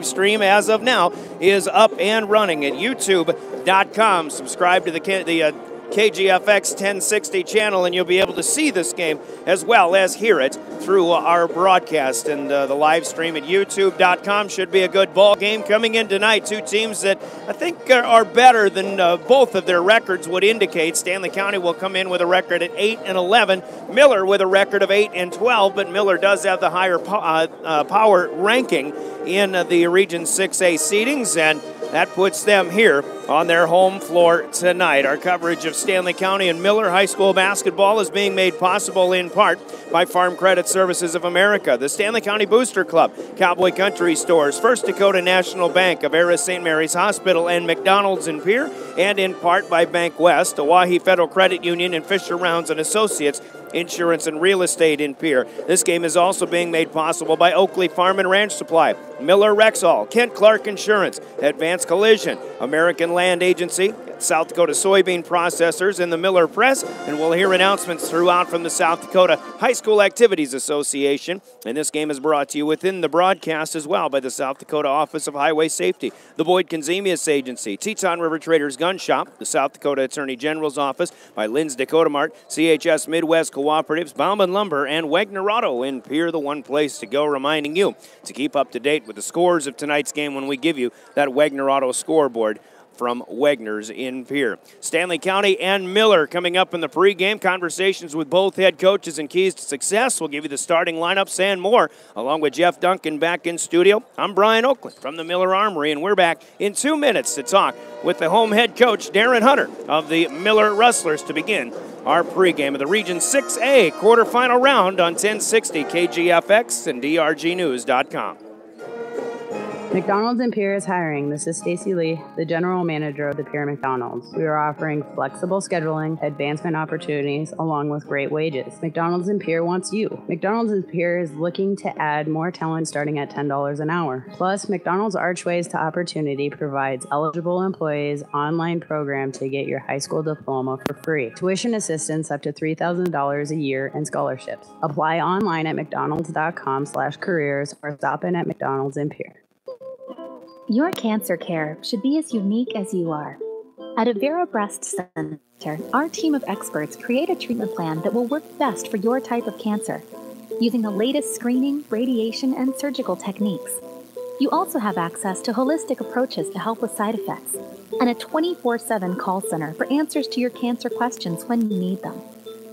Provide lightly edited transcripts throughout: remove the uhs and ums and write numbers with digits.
Stream as of now is up and running at youtube.com. Subscribe to the KGFX 1060 channel and you'll be able to see this game as well as hear it through our broadcast. And the live stream at youtube.com should be a good ball game coming in tonight. Two teams that I think are better than both of their records would indicate. Stanley County will come in with a record at 8-11. Miller with a record of 8-12, but Miller does have the higher power ranking in the Region 6A seedings, and that puts them here on their home floor tonight. Our coverage of Stanley County and Miller High School basketball is being made possible in part by Farm Credit Services of America, the Stanley County Booster Club, Cowboy Country Stores, First Dakota National Bank, Avera St. Mary's Hospital, and McDonald's in Pierre, and in part by Bank West, Oahe Federal Credit Union, and Fisher Rounds and Associates Insurance and Real Estate in Pierre. This game is also being made possible by Oakley Farm and Ranch Supply, Miller Rexall, Kent Clark Insurance, Advanced Collision, American Land Agency, South Dakota Soybean Processors, and the Miller Press. And we'll hear announcements throughout from the South Dakota High School Activities Association. And this game is brought to you within the broadcast as well by the South Dakota Office of Highway Safety, the Boyd Conzemius Agency, Teton River Traders Gun Shop, the South Dakota Attorney General's Office, by Lynn's Dakota Mart, CHS Midwest Cooperatives, Bauman Lumber, and Wagner Auto in Pierre, the one place to go, reminding you to keep up to date with the scores of tonight's game when we give you that Wagner Auto scoreboard from Wagner's in Pierre. Stanley County and Miller coming up in the pregame. Conversations with both head coaches and keys to success. We'll give you the starting lineups and more, along with Jeff Duncan back in studio. I'm Brian Oakland from the Miller Armory, and we're back in 2 minutes to talk with the home head coach, Darren Hunter, of the Miller Rustlers, to begin our pregame of the Region 6A quarterfinal round on 1060 KGFX and DRGnews.com. McDonald's in Pierre is hiring. This is Stacy Lee, the general manager of the Pierre McDonald's. We are offering flexible scheduling, advancement opportunities, along with great wages. McDonald's in Pierre wants you. McDonald's in Pierre is looking to add more talent starting at $10 an hour. Plus, McDonald's Archways to Opportunity provides eligible employees online program to get your high school diploma for free. Tuition assistance up to $3,000 a year and scholarships. Apply online at mcdonalds.com/careers or stop in at McDonald's in Pierre. Your cancer care should be as unique as you are. At Avera Breast Center, our team of experts create a treatment plan that will work best for your type of cancer, using the latest screening, radiation, and surgical techniques. You also have access to holistic approaches to help with side effects, and a 24/7 call center for answers to your cancer questions when you need them.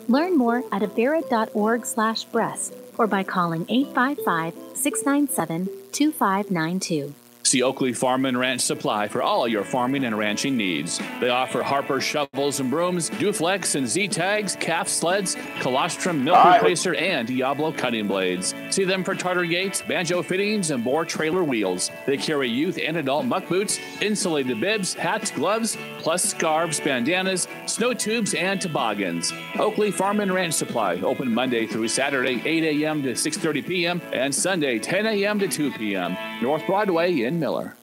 Learn more at avera.org/breast or by calling 855-697-2592. See Oakley Farm and Ranch Supply for all your farming and ranching needs. They offer Harper shovels and brooms, Duflex and Z-tags, calf sleds, colostrum, milk replacer, and Diablo cutting blades. See them for Tartar gates, banjo fittings, and bore trailer wheels. They carry youth and adult muck boots, insulated bibs, hats, gloves, plus scarves, bandanas, snow tubes, and toboggans. Oakley Farm and Ranch Supply, open Monday through Saturday, 8 a.m. to 6:30 p.m., and Sunday, 10 a.m. to 2 p.m. North Broadway in Miller.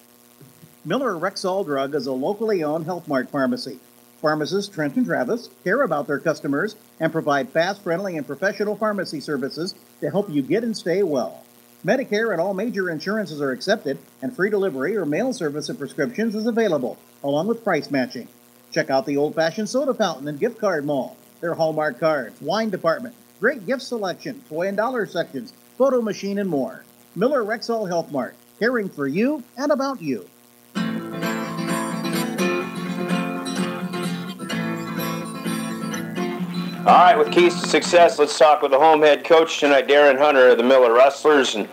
Miller Rexall Drug is a locally owned Health Mart pharmacy. Pharmacists Trent and Travis care about their customers and provide fast, friendly, and professional pharmacy services to help you get and stay well. Medicare and all major insurances are accepted, and free delivery or mail service of prescriptions is available, along with price matching. Check out the old-fashioned soda fountain and gift card mall, their Hallmark cards, wine department, great gift selection, toy and dollar sections, photo machine, and more. Miller Rexall Health Mart, caring for you and about you. All right, with keys to success, let's talk with the home head coach tonight, Darren Hunter of the Miller Rustlers. And,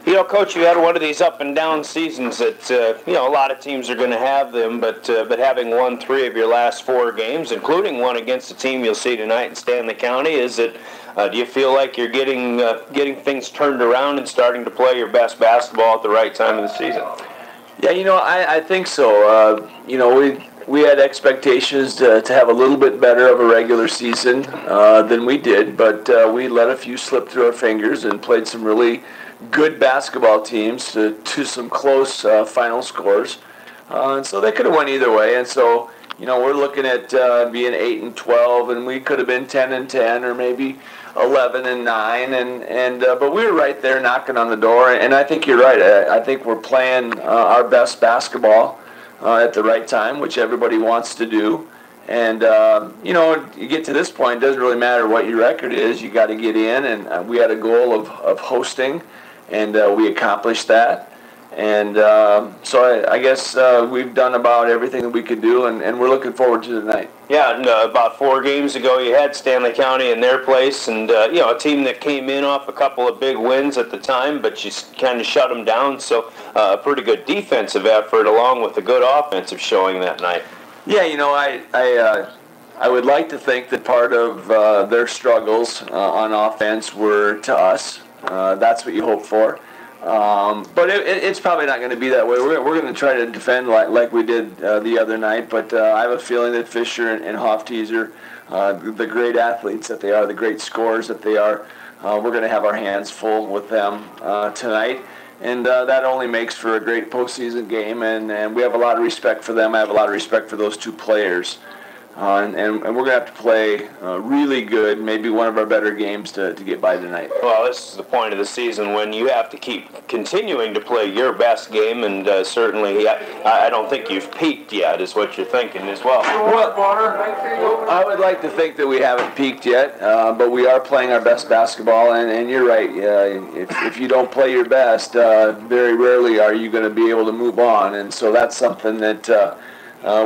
you know, Coach, you had one of these up and down seasons that, a lot of teams are going to have them, but having won 3 of your last 4 games, including one against the team you'll see tonight in Stanley County, is it, do you feel like you're getting things turned around and starting to play your best basketball at the right time of the season? Yeah, I think so. We had expectations to have a little bit better of a regular season than we did, but we let a few slip through our fingers and played some really good basketball teams to some close final scores. And so they could have went either way. And so, we're looking at being 8-12, and we could have been 10-10 or maybe 11-9, but we were right there knocking on the door. And I think you're right. I think we're playing our best basketball at the right time, which everybody wants to do. And you get to this point, it doesn't really matter what your record is. You got to get in, and we had a goal of hosting, and we accomplished that. And so I guess we've done about everything that we could do, and we're looking forward to tonight. Yeah, and about 4 games ago, you had Stanley County in their place, and a team that came in off a couple of big wins at the time, but you kind of shut them down. So a pretty good defensive effort, along with a good offensive showing that night. Yeah, I would like to think that part of their struggles on offense were to us. That's what you hope for. But it's probably not going to be that way. We're going to try to defend like we did the other night, but I have a feeling that Fisher and Hofteaser, the great athletes that they are, the great scorers that they are, we're going to have our hands full with them tonight. And that only makes for a great postseason game, and we have a lot of respect for them. I have a lot of respect for those 2 players. And we're going to have to play really good, maybe one of our better games to get by tonight. Well, this is the point of the season when you have to keep continuing to play your best game, and certainly I don't think you've peaked yet, is what you're thinking as well. Well, I would like to think that we haven't peaked yet, but we are playing our best basketball, and you're right. If you don't play your best, very rarely are you going to be able to move on, and so that's something that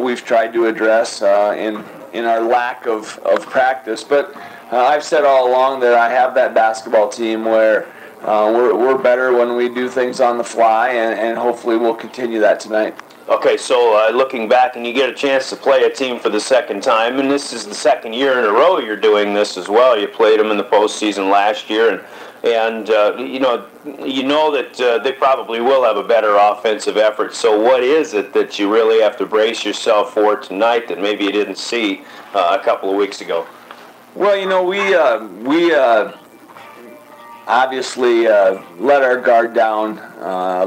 we've tried to address in our lack of practice. But I've said all along that I have that basketball team where we're better when we do things on the fly, and hopefully we'll continue that tonight. Okay, so looking back, and you get a chance to play a team for the second time, and this is the second year in a row you're doing this as well. You played them in the postseason last year, and you know that they probably will have a better offensive effort. So what is it that you really have to brace yourself for tonight that maybe you didn't see a couple of weeks ago? Well, we obviously let our guard down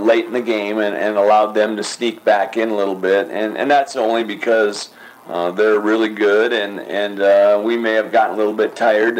late in the game and allowed them to sneak back in a little bit, and that's only because they're really good, and we may have gotten a little bit tired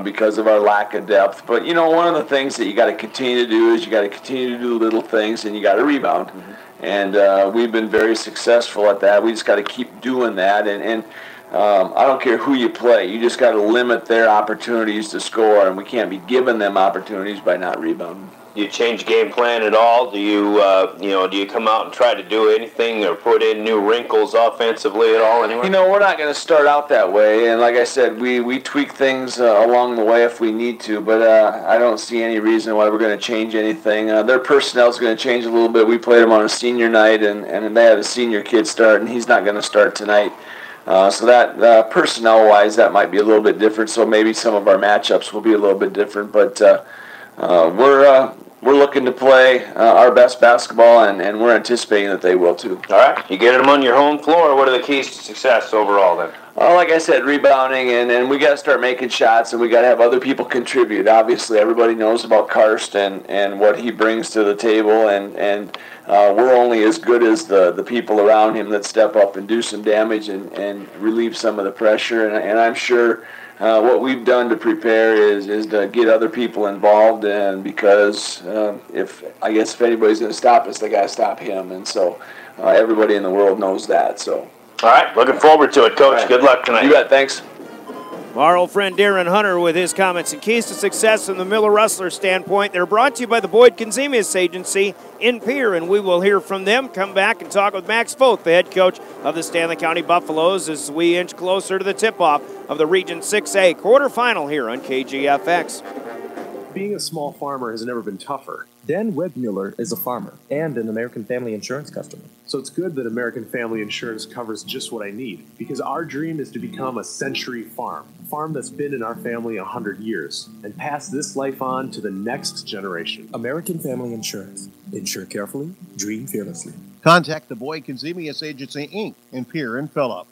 because of our lack of depth. But one of the things that you got to continue to do is you got to continue to do little things, and you got to rebound. Mm-hmm. And we've been very successful at that. We just got to keep doing that, and I don't care who you play. You just got to limit their opportunities to score, and we can't be giving them opportunities by not rebounding. Do you change game plan at all? Do you do you come out and try to do anything or put in new wrinkles offensively at all anyway? We're not going to start out that way, and like I said, we tweak things along the way if we need to, but I don't see any reason why we're going to change anything. Their personnel is going to change a little bit. We played them on a senior night, and they had a senior kid start, and he's not going to start tonight. So that personnel-wise, that might be a little bit different. So maybe some of our matchups will be a little bit different. But we're looking to play our best basketball, and we're anticipating that they will too. All right, you get them on your home floor. What are the keys to success overall then? Like I said, rebounding, and we got to start making shots, and we got to have other people contribute. Obviously, everybody knows about Karst and what he brings to the table, and we're only as good as the people around him that step up and do some damage and relieve some of the pressure. And I'm sure what we've done to prepare is to get other people involved, and because if anybody's going to stop us, they got to stop him, and so everybody in the world knows that. So. All right, looking forward to it, Coach. Right. Good luck tonight. You bet, thanks. Our old friend Darren Hunter with his comments and keys to success from the Miller Rustler standpoint. They're brought to you by the Boyd Consemius Agency in Pierre, and we will hear from them. Come back and talk with Max Foth, the head coach of the Stanley County Buffaloes, as we inch closer to the tip-off of the Region 6A quarterfinal here on KGFX. Being a small farmer has never been tougher. Dan Webmuller is a farmer and an American Family Insurance customer. So it's good that American Family Insurance covers just what I need, because our dream is to become a century farm, a farm that's been in our family 100 years, and pass this life on to the next generation. American Family Insurance. Insure carefully, dream fearlessly. Contact the Boyd Consemius Agency, Inc. in Pierre and Phillip.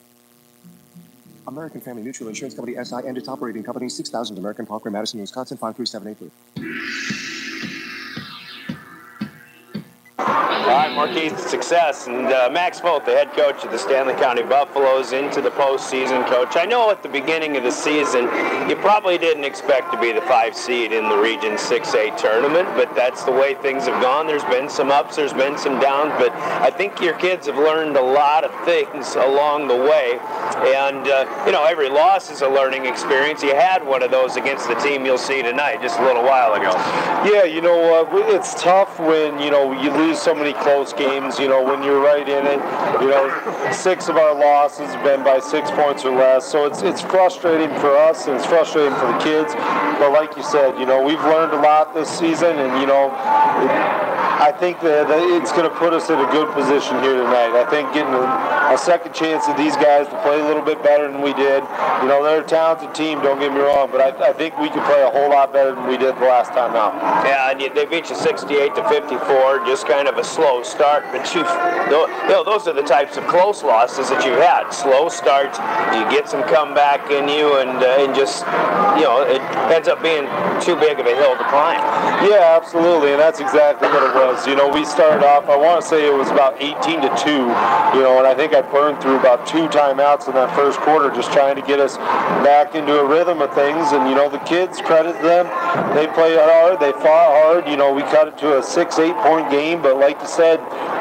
American Family Mutual Insurance Company, SI, and its operating company, 6000 American Parkway, Madison, Wisconsin, 53783. All right, more keys to success. And Max Vogt, the head coach of the Stanley County Buffaloes, into the postseason. Coach, I know at the beginning of the season, you probably didn't expect to be the 5 seed in the Region 6A tournament, but that's the way things have gone. There's been some ups, there's been some downs, but I think your kids have learned a lot of things along the way. And, you know, every loss is a learning experience. You had one of those against the team you'll see tonight just a little while ago. Yeah, you know, it's tough when, you know, you lose so many close games, you know, when you're right in it. You know, 6 of our losses have been by 6 points or less, so it's frustrating for us and it's frustrating for the kids. But like you said, you know, we've learned a lot this season, and, you know, I think that it's going to put us in a good position here tonight. I think getting a second chance of these guys to play a little bit better than we did. You know, they're a talented team, don't get me wrong, but I think we can play a whole lot better than we did the last time out. Yeah, and they beat you 68-54, just kind of a slow start. But you know, those are the types of close losses that you've had. Slow starts, you get some comeback in you, and just, you know, it ends up being too big of a hill to climb. Yeah, absolutely, and that's exactly what it was. You know, we started off, I want to say it was about 18-2, you know, and I think I burned through about 2 timeouts in that first quarter just trying to get us back into a rhythm of things. And, you know, the kids, credit them, they played hard, they fought hard. You know, we cut it to a 6-8 point game, but like you said,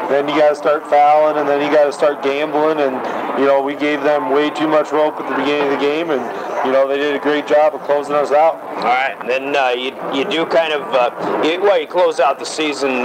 then you got to start fouling, and then you got to start gambling, and, you know, we gave them way too much rope at the beginning of the game, and, you know, they did a great job of closing us out. All right, and then you do kind of, you close out the season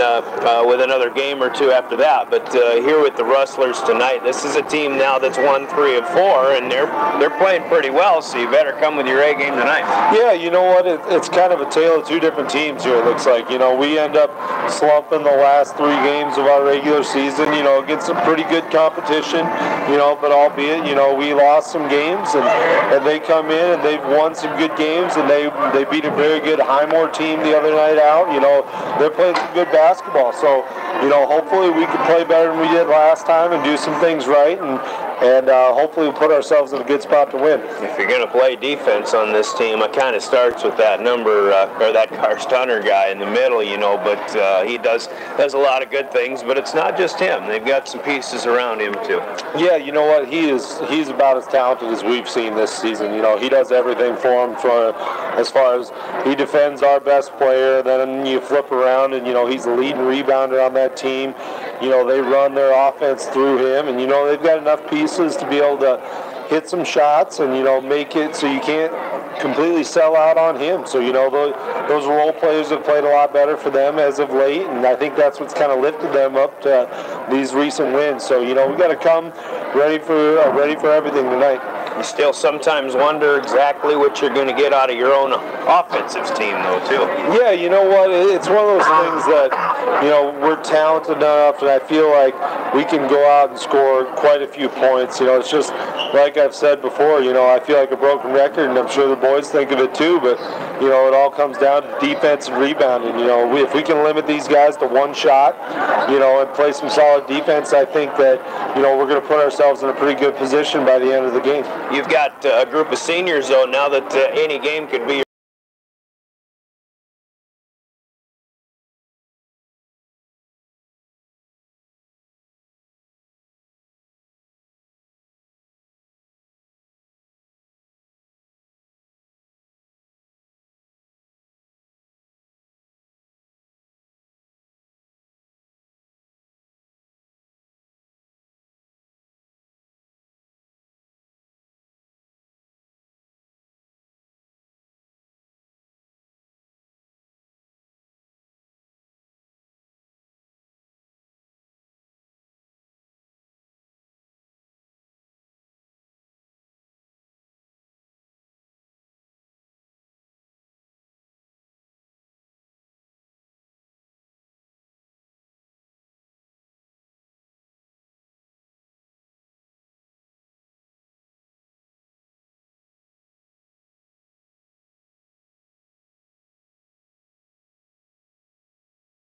with another game or 2 after that, but here with the Rustlers tonight, this is a team now that's won 3 of 4, and they're playing pretty well, so you better come with your A game tonight. Yeah, you know what, it's kind of a tale of 2 different teams here, it looks like. You know, we end up slumping the last 3 games of our regular season, you know, against some pretty good competition, you know, but albeit, you know, we lost some games, and they come in and they've won some good games, and they beat a very good Highmore team the other night out. You know, they're playing some good basketball, so, you know, hopefully we can play better than we did last time and do some things right, and hopefully we'll put ourselves in a good spot to win. If you're going to play defense on this team, it kind of starts with that number, or that Stunner guy in the middle, you know, but he does a lot of good things, but it's not just him. They've got some pieces around him, too. Yeah, you know what, he's about as talented as we've seen this season. You know, he does everything for him, as far as he defends our best player, then you flip around and, you know, he's the leading rebounder on that team. You know, they run their offense through him, and, you know, they've got enough pieces to be able to hit some shots and, you know, make it so you can't completely sell out on him. So, you know, those role players have played a lot better for them as of late, and I think that's what's kind of lifted them up to these recent wins. So, you know, we got to come ready for everything tonight. You still sometimes wonder exactly what you're going to get out of your own offensive team, though, too. Yeah, you know what? It's one of those things that, you know, we're talented enough, and I feel like we can go out and score quite a few points. You know, it's just, like I've said before, you know, I feel like a broken record, and I'm sure the boys think of it too, but, you know, it all comes down to defense and rebounding. You know, if we can limit these guys to 1 shot, you know, and play some solid defense, I think that, you know, we're going to put ourselves in a pretty good position by the end of the game. You've got a group of seniors, though, now that any game could be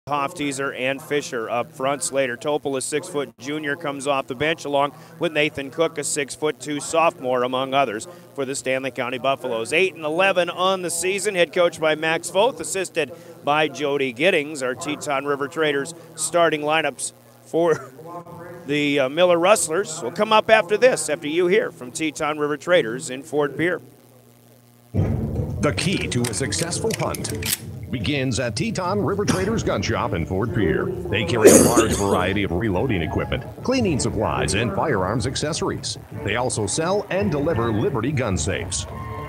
Hofteaser and Fisher up front. Slater Topol, a 6-foot junior, comes off the bench along with Nathan Cook, a 6'2" sophomore, among others, for the Stanley County Buffaloes. 8-11 on the season, head coached by Max Vogt, assisted by Jody Giddings. Our Teton River Traders starting lineups for the Miller Rustlers will come up after this, after you hear from Teton River Traders in Fort Pierre. The key to a successful hunt begins at Teton River Traders Gun Shop in Fort Pierre. They carry a large variety of reloading equipment, cleaning supplies, and firearms accessories. They also sell and deliver Liberty gun safes.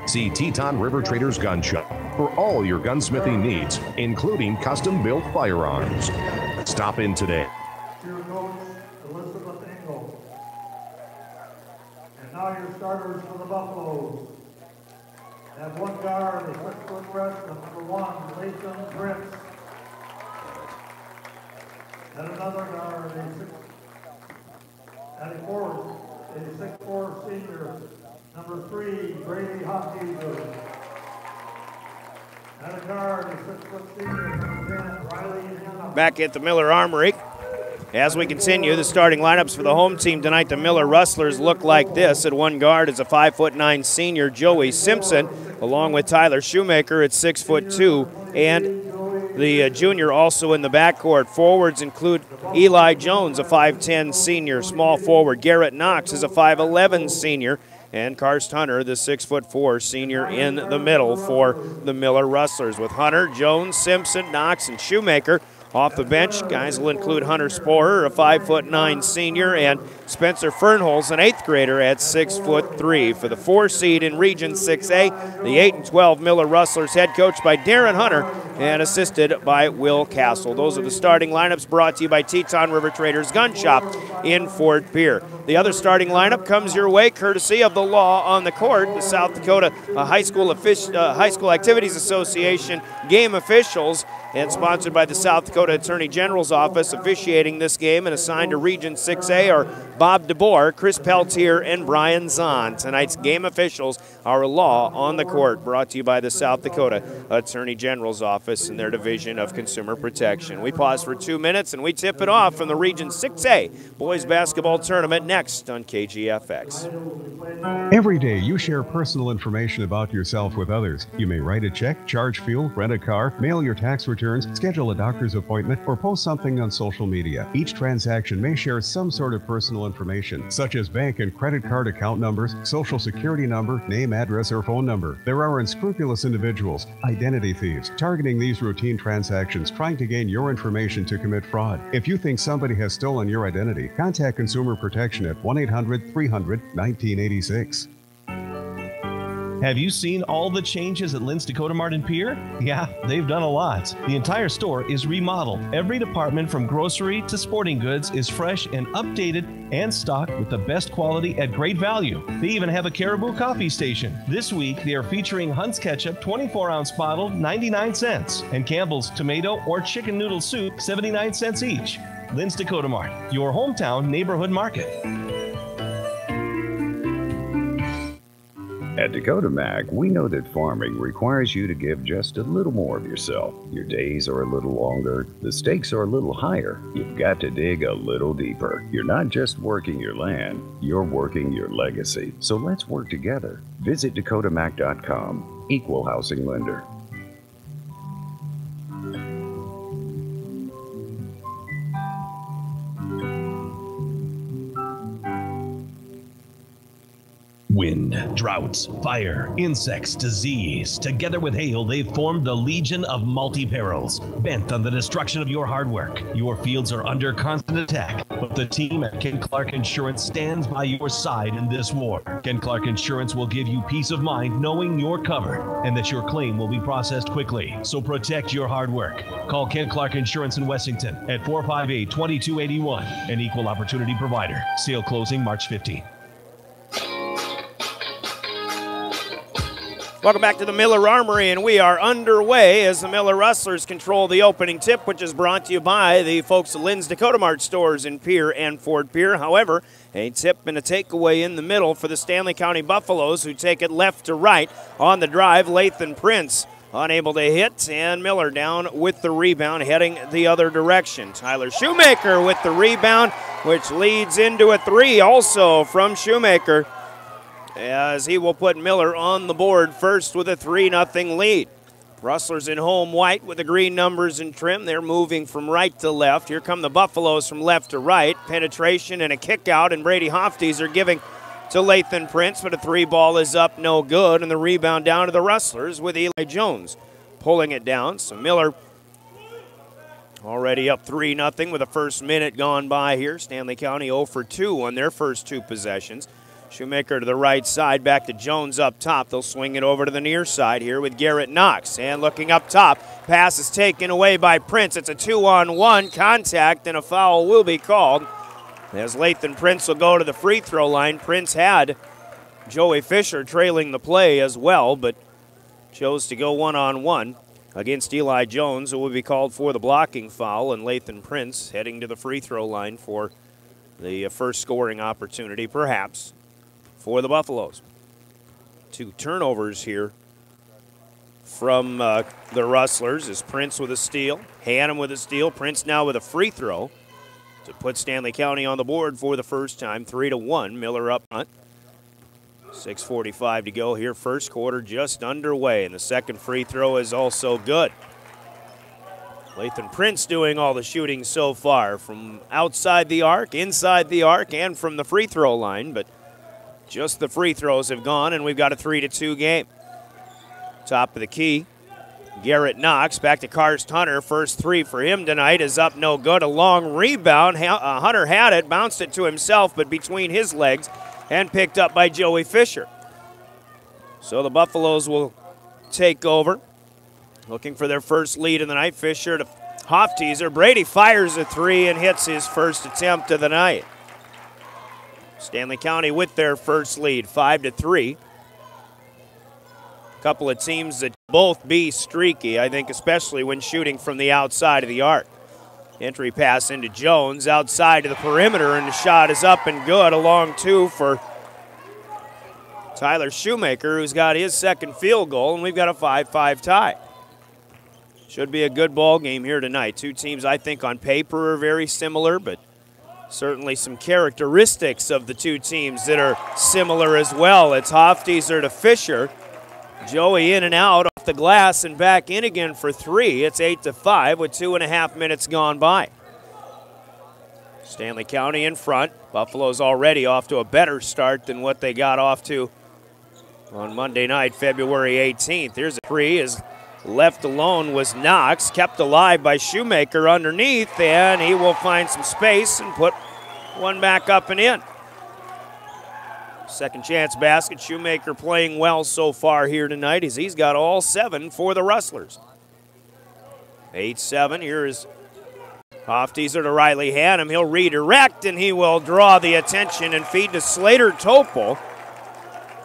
See Teton River Traders Gun Shop for all your gunsmithing needs, including custom-built firearms. Stop in today. And now your starters for the Buffaloes. At one guard, a 6-foot rest of number 1, Latham Prince. At another guard, at a fourth, a 6'4" senior, number 3, Brady Hopkins. At a guard, a 6-foot senior, number 10, Riley Hanna. Back at the Miller Armory. As we continue, the starting lineups for the home team tonight, the Miller Rustlers look like this. At one guard is a 5'9" senior, Joey Simpson, along with Tyler Shoemaker at 6'2", and the junior also in the backcourt. Forwards include Eli Jones, a 5'10" senior. Small forward Garrett Knox is a 5'11" senior, and Karst Hunter, the 6'4" senior, in the middle for the Miller Rustlers. With Hunter, Jones, Simpson, Knox, and Shoemaker off the bench, guys will include Hunter Sporer, a 5'9" senior, and Spencer Fernholz, an 8th grader, at 6'3". For the 4 seed in Region 6A, the 8-12 Miller Rustlers, head coached by Darren Hunter and assisted by Will Castle. Those are the starting lineups brought to you by Teton River Traders Gun Shop in Fort Pierre. The other starting lineup comes your way courtesy of the Law on the Court, the South Dakota High School Activities Association game officials, and sponsored by the South Dakota Attorney General's Office. Officiating this game and assigned to Region 6A are Bob DeBoer, Chris Peltier, and Brian Zahn. Tonight's game officials are Law on the Court, brought to you by the South Dakota Attorney General's Office and their Division of Consumer Protection. We pause for 2 minutes and we tip it off from the Region 6A Boys Basketball Tournament next on KGFX. Every day you share personal information about yourself with others. You may write a check, charge fuel, rent a car, mail your tax returns, schedule a doctor's appointment, or post something on social media. Each transaction may share some sort of personal information, such as bank and credit card account numbers, social security number, name, address, or phone number. There are unscrupulous individuals, identity thieves, targeting these routine transactions, trying to gain your information to commit fraud. If you think somebody has stolen your identity, contact Consumer Protection at 1-800-300-1986. Have you seen all the changes at Lynn's Dakota Mart in Pierre? Yeah, they've done a lot. The entire store is remodeled. Every department from grocery to sporting goods is fresh and updated and stocked with the best quality at great value. They even have a Caribou coffee station. This week, they are featuring Hunt's Ketchup 24-ounce bottle, 99 cents, and Campbell's tomato or chicken noodle soup, 79 cents each. Lynn's Dakota Mart, your hometown neighborhood market. At Dakota Mac, we know that farming requires you to give just a little more of yourself. Your days are a little longer, the stakes are a little higher. You've got to dig a little deeper. You're not just working your land, you're working your legacy. So let's work together. Visit dakotamac.com. Equal housing lender. Wind, droughts, fire, insects, disease. Together with hail, they've formed the Legion of Multi-Perils. Bent on the destruction of your hard work, your fields are under constant attack. But the team at Ken Clark Insurance stands by your side in this war. Ken Clark Insurance will give you peace of mind knowing you're covered and that your claim will be processed quickly. So protect your hard work. Call Ken Clark Insurance in Wessington at 458-2281, an equal opportunity provider. Sale closing March 15th. Welcome back to the Miller Armory, and we are underway as the Miller Rustlers control the opening tip, which is brought to you by the folks at Lynn's Dakota Mart stores in Pierre and Fort Pierre. However, a tip and a takeaway in the middle for the Stanley County Buffaloes, who take it left to right on the drive. Lathan Prince unable to hit, and Miller down with the rebound, heading the other direction. Tyler Shoemaker with the rebound, which leads into a three also from Shoemaker, as he will put Miller on the board first with a 3-0 lead. Rustlers in home white with the green numbers and trim. They're moving from right to left. Here come the Buffaloes from left to right. Penetration and a kick out, and Brady Hofties are giving to Lathan Prince, but a 3-ball is up, no good, and the rebound down to the Rustlers with Eli Jones pulling it down. So Miller already up 3-0 with the first minute gone by here. Stanley County 0 for 2 on their first 2 possessions. Shoemaker to the right side, back to Jones up top. They'll swing it over to the near side here with Garrett Knox. And looking up top, pass is taken away by Prince. It's a 2-on-1 contact, and a foul will be called as Lathan Prince will go to the free throw line. Prince had Joey Fisher trailing the play as well, but chose to go 1-on-1 against Eli Jones, who will be called for the blocking foul, and Lathan Prince heading to the free throw line for the first scoring opportunity, perhaps, for the Buffaloes. 2 turnovers here from the Rustlers is Prince with a steal, Hannum with a steal, Prince now with a free throw to put Stanley County on the board for the first time, 3-1. Miller up front. 6:45 to go here. First quarter just underway, and the second free throw is also good. Lathan Prince doing all the shooting so far from outside the arc, inside the arc, and from the free throw line, but just the free throws have gone, and we've got a 3-2 game. Top of the key, Garrett Knox back to Karst Hunter. First 3 for him tonight is up, no good. A long rebound. Hunter had it, bounced it to himself, but between his legs, and picked up by Joey Fisher. So the Buffaloes will take over, looking for their first lead of the night. Fisher to Hofteaser. Brady fires a 3 and hits his first attempt of the night. Stanley County with their first lead, 5-3. A couple of teams that both be streaky, I think, especially when shooting from the outside of the arc. Entry pass into Jones, outside to the perimeter, and the shot is up and good. A long 2 for Tyler Shoemaker, who's got his second field goal, and we've got a 5-5 tie. Should be a good ball game here tonight. 2 teams, I think, on paper are very similar, but certainly some characteristics of the 2 teams that are similar as well. It's Hofteaser to Fisher. Joey in and out off the glass and back in again for 3. It's 8-5 with 2.5 minutes gone by. Stanley County in front. Buffalo's already off to a better start than what they got off to on Monday night, February 18th. Here's a 3, is left alone was Knox, kept alive by Shoemaker underneath, and he will find some space and put one back up and in. Second chance basket. Shoemaker playing well so far here tonight as he's got all 7 for the Rustlers. 8-7. Here is Hofteaser to Riley Hannum. He'll redirect, and he will draw the attention and feed to Slater Topol.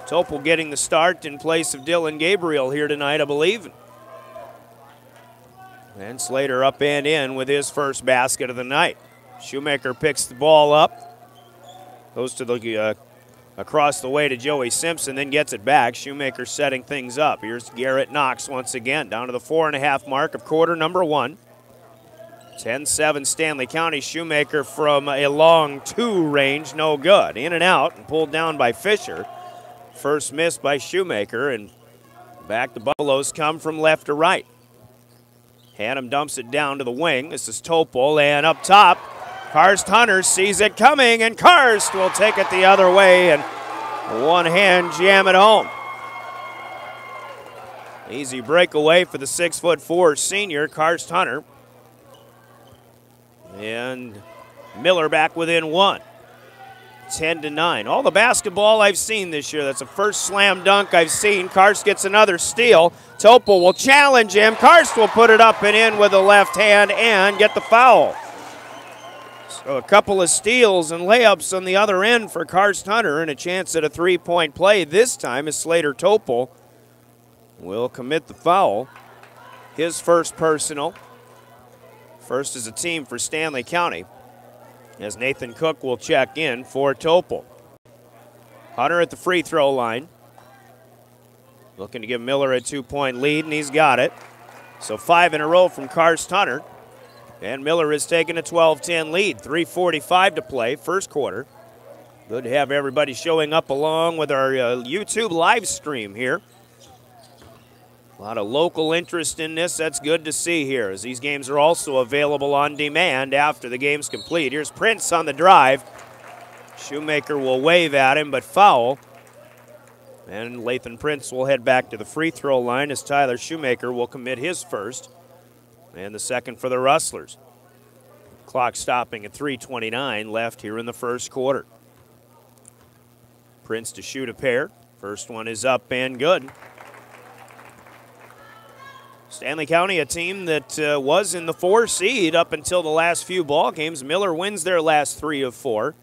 Topol getting the start in place of Dylan Gabriel here tonight, I believe. And Slater up and in with his first basket of the night. Shoemaker picks the ball up, goes to the across the way to Joey Simpson, then gets it back. Shoemaker setting things up. Here's Garrett Knox once again, down to the 4.5 mark of quarter number 1. 10-7 Stanley County. Shoemaker from a long 2 range, no good. In and out and pulled down by Fisher. First miss by Shoemaker, and back the Buffaloes come from left to right. Hannum dumps it down to the wing. This is Topol, and up top, Karst Hunter sees it coming, and Karst will take it the other way and one hand jam it home. Easy breakaway for the 6'4" senior, Karst Hunter. And Miller back within 1. 10-9. All the basketball I've seen this year, that's the first slam dunk I've seen. Karst gets another steal. Topol will challenge him. Karst will put it up and in with the left hand and get the foul. So a couple of steals and layups on the other end for Karst Hunter, and a chance at a 3-point play this time as Slater Topol will commit the foul. His first personal. First as a team for Stanley County, as Nathan Cook will check in for Topol. Hunter at the free throw line. Looking to give Miller a 2-point lead, and he's got it. So 5 in a row from Karst Hunter. And Miller has taken a 12-10 lead. 3:45 to play, first quarter. Good to have everybody showing up along with our YouTube live stream here. A lot of local interest in this. That's good to see here, as these games are also available on demand after the game's complete. Here's Prince on the drive. Shoemaker will wave at him, but foul. And Lathan Prince will head back to the free throw line as Tyler Shoemaker will commit his first. And the second for the Rustlers. Clock stopping at 3:29 left here in the first quarter. Prince to shoot a pair. First one is up and good. Stanley County, a team that was in the 4 seed up until the last few ball games. Miller wins their last 3 of 4,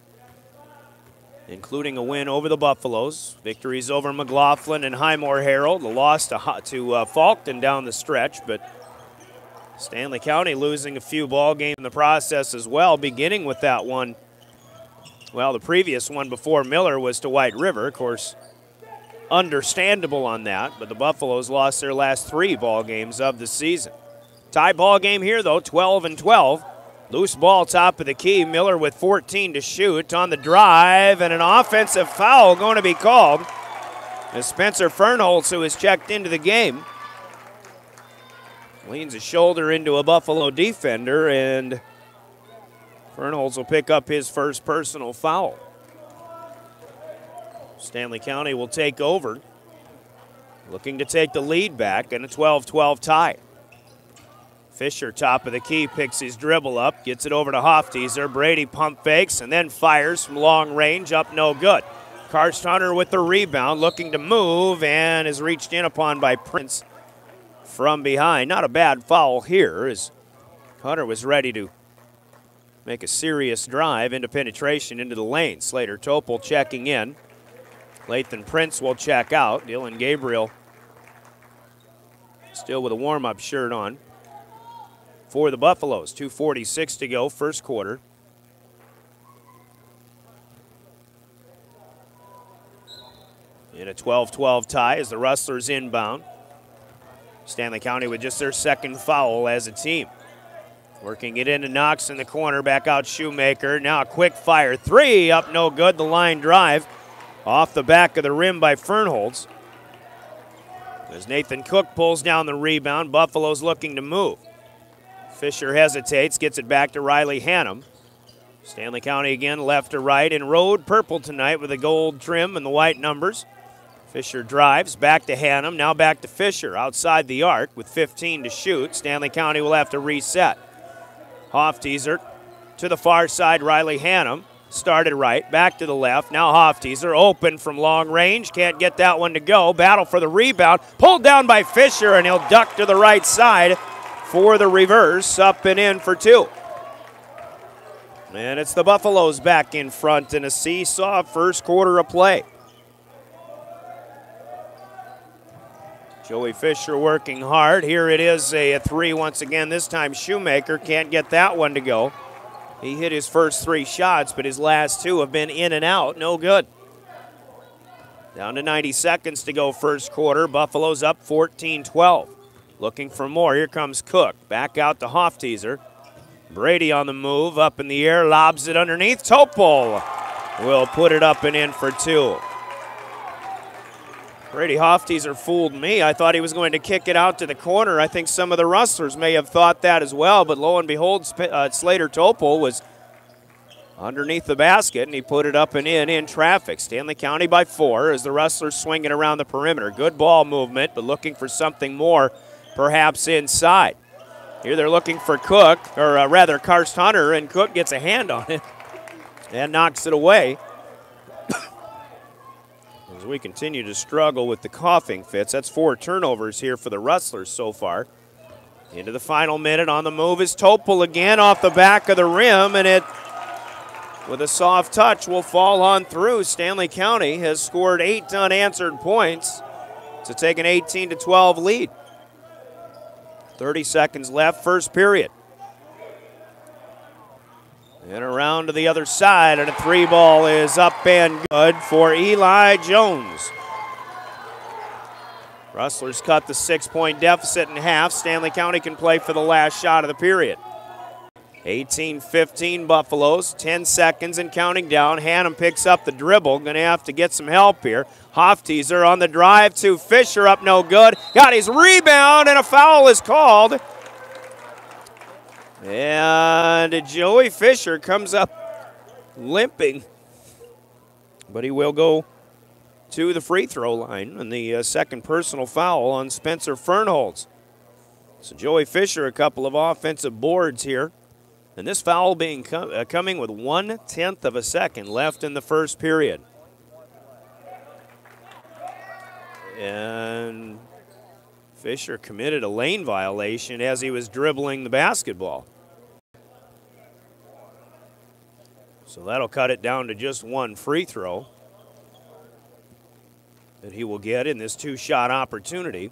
including a win over the Buffaloes. Victories over McLaughlin and Highmore Herald. A loss to Falkton down the stretch, but Stanley County losing a few ball games in the process as well, beginning with that one. Well, the previous one before Miller was to White River, of course. Understandable on that, but the Buffaloes lost their last 3 ball games of the season. Tie ball game here, though, 12-12. Loose ball top of the key. Miller with 14 to shoot on the drive, and an offensive foul going to be called as Spencer Fernholz, who has checked into the game, leans a shoulder into a Buffalo defender, and Fernholz will pick up his first personal foul. Stanley County will take over, looking to take the lead back in a 12-12 tie. Fisher, top of the key, picks his dribble up, gets it over to Hofteaser. Brady pump fakes and then fires from long range, up no good. Karst Hunter with the rebound, looking to move, and is reached in upon by Prince from behind. Not a bad foul here, as Hunter was ready to make a serious drive into penetration into the lane. Slater Topol checking in. Lathan Prince will check out. Dylan Gabriel still with a warm-up shirt on for the Buffaloes. 2:46 to go, first quarter. In a 12-12 tie as the Rustlers inbound. Stanley County with just their second foul as a team. Working it into Knox in the corner, back out Shoemaker. Now a quick fire 3, up no good, the line drive. Off the back of the rim by Fernholz. As Nathan Cook pulls down the rebound, Buffalo's looking to move. Fisher hesitates, gets it back to Riley Hannum. Stanley County again left to right in road purple tonight with the gold trim and the white numbers. Fisher drives, back to Hannum, now back to Fisher outside the arc with 15 to shoot. Stanley County will have to reset. Hofteaser to the far side, Riley Hannum. Started right, back to the left. Now Hofteaser open from long range. Can't get that one to go. Battle for the rebound. Pulled down by Fisher, and he'll duck to the right side for the reverse. Up and in for 2. And it's the Buffaloes back in front in a seesaw first quarter of play. Joey Fisher working hard. Here it is, a 3 once again. This time Shoemaker can't get that one to go. He hit his first 3 shots, but his last 2 have been in and out. No good. Down to 90 seconds to go first quarter. Buffalo's up 14-12. Looking for more. Here comes Cook. Back out to Hofteaser. Brady on the move. Up in the air. Lobs it underneath. Topol will put it up and in for 2. Brady Hofteaser fooled me. I thought he was going to kick it out to the corner. I think some of the Rustlers may have thought that as well, but lo and behold, Slater Topol was underneath the basket, and he put it up and in traffic. Stanley County by 4 as the Rustlers swinging around the perimeter. Good ball movement, but looking for something more, perhaps inside. Here they're looking for Cook, or rather Karst Hunter, and Cook gets a hand on it and knocks it away. As we continue to struggle with the coughing fits. That's 4 turnovers here for the Rustlers so far. Into the final minute. On the move is Topol again off the back of the rim, and it, with a soft touch, will fall on through. Stanley County has scored 8 unanswered points to take an 18-12 lead. 30 seconds left, first period. And around to the other side, and a 3 ball is up and good for Eli Jones. Rustlers cut the 6-point deficit in half. Stanley County can play for the last shot of the period. 18-15 Buffaloes, 10 seconds and counting down. Hannum picks up the dribble, going to have to get some help here. Hofteaser on the drive to Fisher, up no good. Got his rebound, and a foul is called. And Joey Fisher comes up limping, but he will go to the free throw line, and the second personal foul on Spencer Fernholz. So Joey Fisher, a couple of offensive boards here. And this foul being coming with 1/10 of a second left in the first period. And Fisher committed a lane violation as he was dribbling the basketball. So that'll cut it down to just one free throw that he will get in this two-shot opportunity.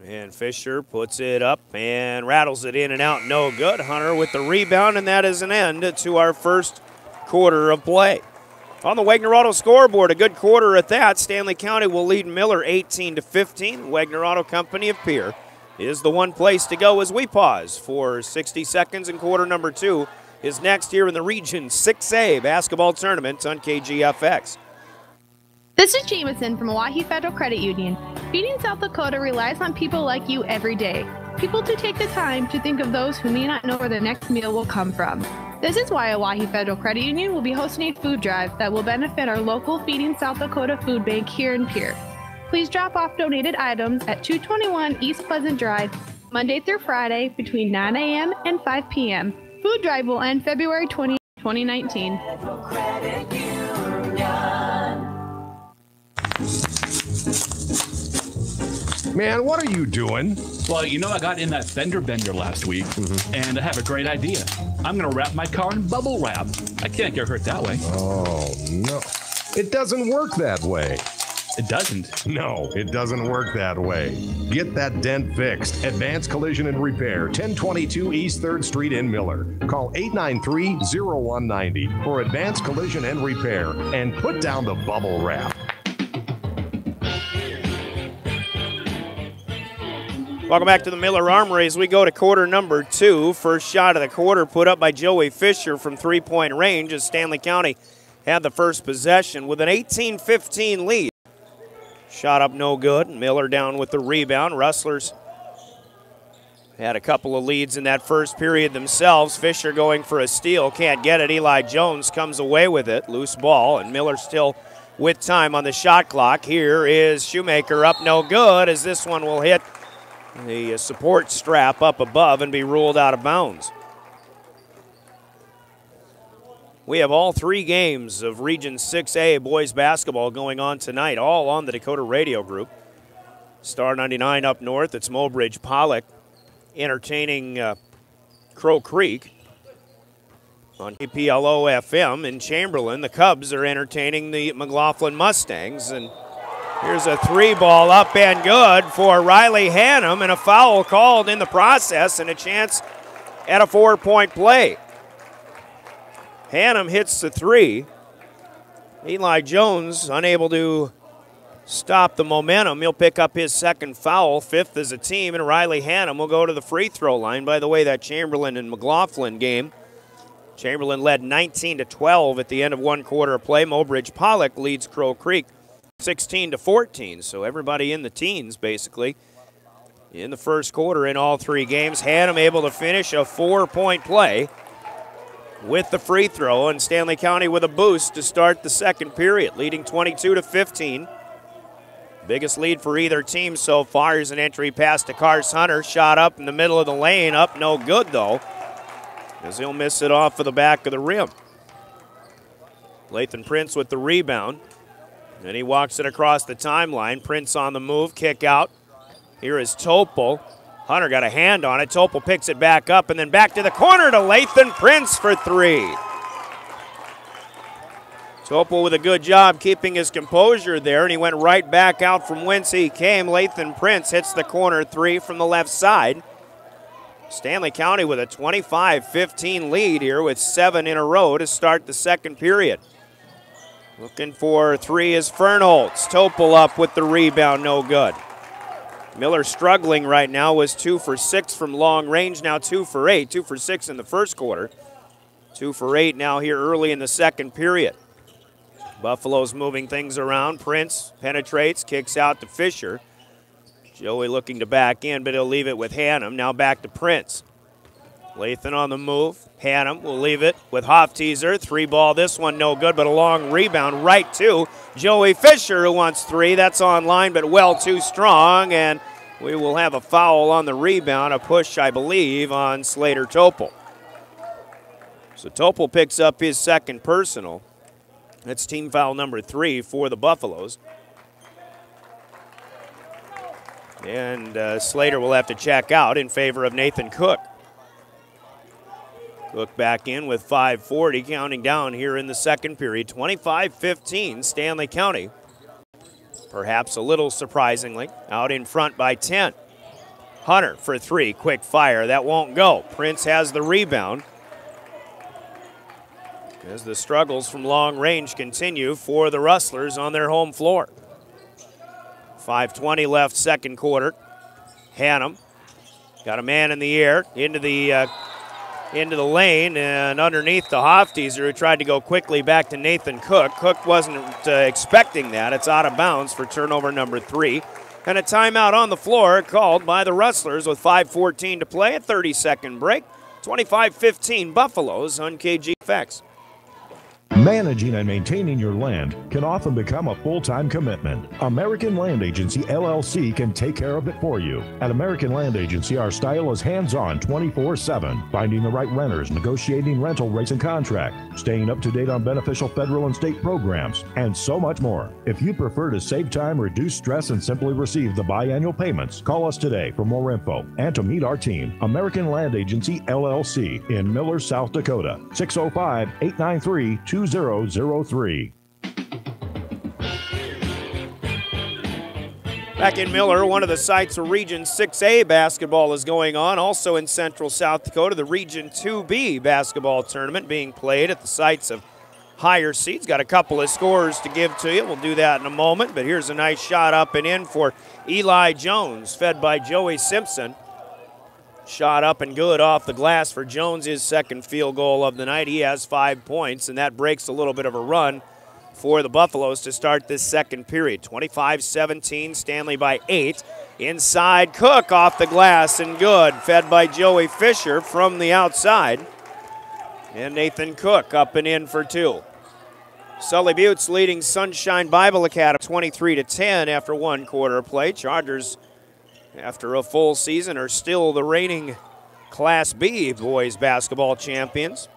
And Fisher puts it up and rattles it in and out, no good. Hunter with the rebound, and that is an end to our first quarter of play. On the Wagner Auto scoreboard, a good quarter at that. Stanley County will lead Miller 18-15. Wagner Auto Company of Pierre is the one place to go as we pause for 60 seconds, and quarter number 2 is next here in the Region 6A basketball tournament on KGFX. This is Jameson from Oahe Federal Credit Union. Feeding South Dakota relies on people like you every day. People to take the time to think of those who may not know where their next meal will come from. This is why Oahe Federal Credit Union will be hosting a food drive that will benefit our local Feeding South Dakota food bank here in Pierre. Please drop off donated items at 221 East Pleasant Drive, Monday through Friday between 9 a.m. and 5 p.m. Food drive will end February 20, 2019. Man, what are you doing? Well, you know, I got in that fender bender last week, and I have a great idea. I'm going to wrap my car in bubble wrap. I can't get hurt that way. Oh, no. It doesn't work that way. It doesn't? No, it doesn't work that way. Get that dent fixed. Advanced Collision and Repair, 1022 East 3rd Street in Miller. Call 893-0190 for Advanced Collision and Repair, and put down the bubble wrap. Welcome back to the Miller Armory as we go to quarter number 2. First shot of the quarter put up by Joey Fisher from three-point range as Stanley County had the first possession with an 18-15 lead. Shot up no good. Miller down with the rebound. Rustlers had a couple of leads in that first period themselves. Fisher going for a steal. Can't get it. Eli Jones comes away with it. Loose ball, and Miller still with time on the shot clock. Here is Shoemaker up no good as this one will hit the support strap up above and be ruled out of bounds. We have all three games of Region 6A boys basketball going on tonight, all on the Dakota Radio Group. Star 99 up north, it's Mobridge Pollock entertaining Crow Creek. On KPLO FM in Chamberlain, the Cubs are entertaining the McLaughlin Mustangs, and here's a three ball up and good for Riley Hannum, and a foul called in the process and a chance at a 4-point play. Hannum hits the three. Eli Jones unable to stop the momentum. He'll pick up his second foul, 5th as a team, and Riley Hannum will go to the free throw line. By the way, that Chamberlain and McLaughlin game, Chamberlain led 19-12 at the end of one quarter of play. Mobridge Pollock leads Crow Creek 16-14, so everybody in the teens basically in the first quarter in all three games. Hannum able to finish a 4-point play with the free throw, and Stanley County with a boost to start the second period, leading 22-15. Biggest lead for either team so far. Here's an entry pass to Cars Hunter, shot up in the middle of the lane, up no good though, as he'll miss it off of the back of the rim. Lathan Prince with the rebound. And he walks it across the timeline. Prince on the move, kick out. Here is Topol. Hunter got a hand on it. Topol picks it back up and then back to the corner to Lathan Prince for three. Topol with a good job keeping his composure there, and he went right back out from whence he came. Lathan Prince hits the corner three from the left side. Stanley County with a 25-15 lead here with 7 in a row to start the second period. Looking for three is Fernholz. Topol up with the rebound, no good. Miller struggling right now, was 2 for 6 from long range, now 2 for 8. 2 for 6 in the first quarter. 2 for 8 now here early in the second period. Buffalo's moving things around. Prince penetrates, kicks out to Fisher. Joey looking to back in, but he'll leave it with Hannum. Now back to Prince. Lathan on the move. Hannum will leave it with Hofteaser. 3-ball, this one no good, but a long rebound right to Joey Fisher, who wants 3. That's online, but well too strong, and we will have a foul on the rebound, a push, I believe, on Slater Topol. So Topol picks up his second personal. That's team foul number 3 for the Buffaloes. And Slater will have to check out in favor of Nathan Cook. Cook back in with 5:40, counting down here in the second period. 25-15, Stanley County. Perhaps a little surprisingly, out in front by 10. Hunter for 3, quick fire, that won't go. Prince has the rebound. As the struggles from long range continue for the Rustlers on their home floor. 5:20 left second quarter. Hannum got a man in the air into the lane and underneath the Hofteaser, who tried to go quickly back to Nathan Cook. Cook wasn't expecting that. It's out of bounds for turnover number 3. And a timeout on the floor called by the Rustlers with 5:14 to play, a 30-second break. 25-15 Buffaloes on KGFX. Managing and maintaining your land can often become a full-time commitment. American Land Agency, LLC can take care of it for you. At American Land Agency, our style is hands-on 24/7, finding the right renters, negotiating rental rates and contract, staying up to date on beneficial federal and state programs, and so much more. If you prefer to save time, reduce stress, and simply receive the biannual payments, call us today for more info and to meet our team. American Land Agency, LLC in Miller, South Dakota, 605-893-2003. Back in Miller, one of the sites of Region 6A basketball is going on. Also in Central South Dakota, the Region 2B basketball tournament being played at the sites of higher seeds. Got a couple of scores to give to you. We'll do that in a moment, but here's a nice shot up and in for Eli Jones, fed by Joey Simpson. Shot up and good off the glass for Jones, his second field goal of the night. He has 5 points, and that breaks a little bit of a run for the Buffaloes to start this second period. 25-17, Stanley by 8. Inside, Cook off the glass and good, fed by Joey Fisher from the outside. And Nathan Cook up and in for 2. Sully Butte's leading Sunshine Bible Academy 23-10 after one quarter of play. Chargers, after a full season, are still the reigning Class B boys basketball champions.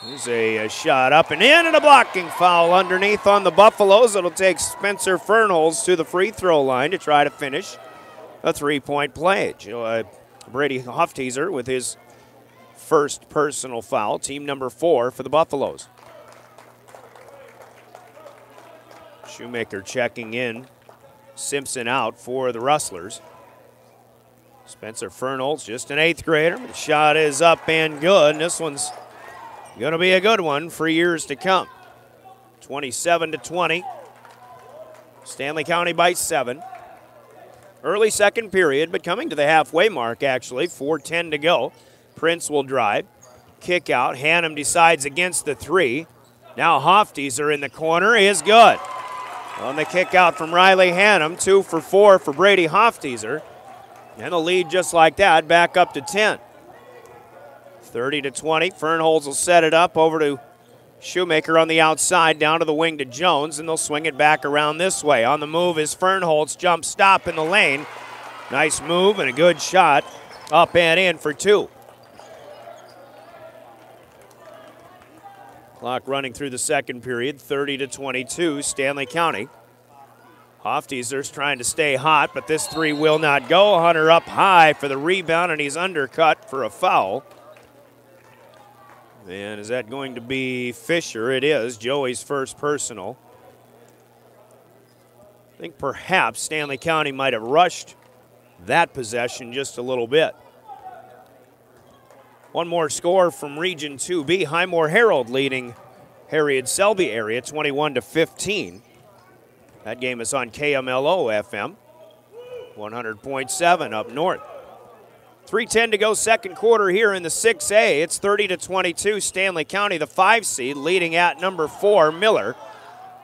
There's a shot up and in, and a blocking foul underneath on the Buffaloes. It'll take Spencer Fernholz to the free throw line to try to finish a 3-point play. Brady Hofteaser with his first personal foul, team number 4 for the Buffaloes. Shoemaker checking in. Simpson out for the Rustlers. Spencer Fernholz, just an 8th grader. The shot is up and good, and this one's going to be a good one for years to come. 27-20. Stanley County by 7. Early second period, but coming to the halfway mark, actually. 4:10 to go. Prince will drive. Kick out. Hannum decides against the 3. Now Hofteaser in the corner is good. On the kick out from Riley Hannum, 2 for 4 for Brady Hofteaser. And the lead just like that, back up to 10. 30-20, Fernholz will set it up over to Shoemaker on the outside, down to the wing to Jones, and they'll swing it back around this way. On the move is Fernholz, jump stop in the lane. Nice move and a good shot, up and in for 2. Clock running through the second period, 30-22, Stanley County. Hofteaser's trying to stay hot, but this 3 will not go. Hunter up high for the rebound, and he's undercut for a foul. And is that going to be Fisher? It is, Joey's first personal. I think perhaps Stanley County might have rushed that possession just a little bit. One more score from Region 2B. Highmore Herald leading Harriet-Selby area 21-15. That game is on KMLO FM. 100.7 up north. 3:10 to go, second quarter here in the 6A. It's 30-22, Stanley County, the 5 seed, leading at number 4, Miller.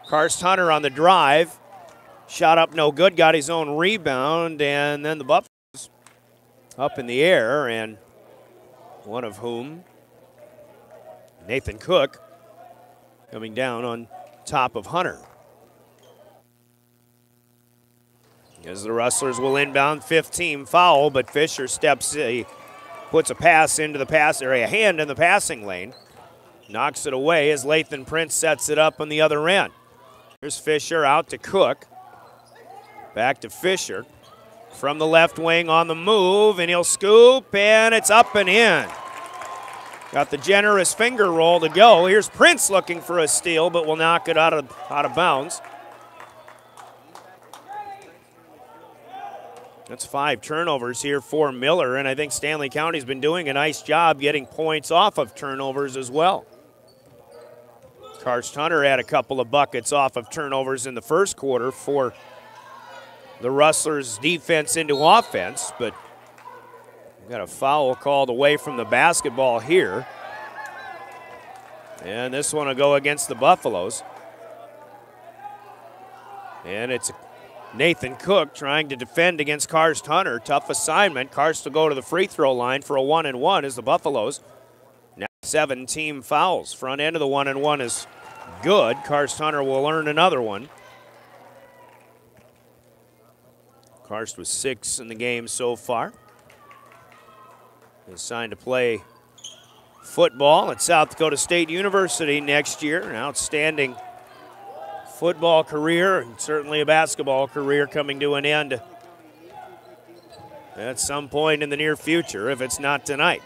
Karst Hunter on the drive. Shot up no good, got his own rebound, and then the Buffaloes up in the air, and one of whom, Nathan Cook, coming down on top of Hunter. As the Rustlers will inbound, 15 foul, but Fisher steps, he puts a pass into the pass, or a hand in the passing lane. Knocks it away as Lathan Prince sets it up on the other end. Here's Fisher out to Cook. Back to Fisher. From the left wing on the move, and he'll scoop, and it's up and in. Got the generous finger roll to go. Here's Prince looking for a steal, but will knock it out of bounds. That's 5 turnovers here for Miller, and I think Stanley County's been doing a nice job getting points off of turnovers as well. Karst Hunter had a couple of buckets off of turnovers in the first quarter for the Rustlers' defense into offense, but we got a foul called away from the basketball here. And this one will go against the Buffaloes. And it's Nathan Cook trying to defend against Karst Hunter. Tough assignment. Karst will go to the free throw line for a 1-and-1 as the Buffaloes now 7 team fouls. Front end of the 1-and-1 is good. Karst Hunter will earn another one. Karst was 6 in the game so far. He's signed to play football at South Dakota State University next year. An outstanding football career and certainly a basketball career coming to an end at some point in the near future, if it's not tonight.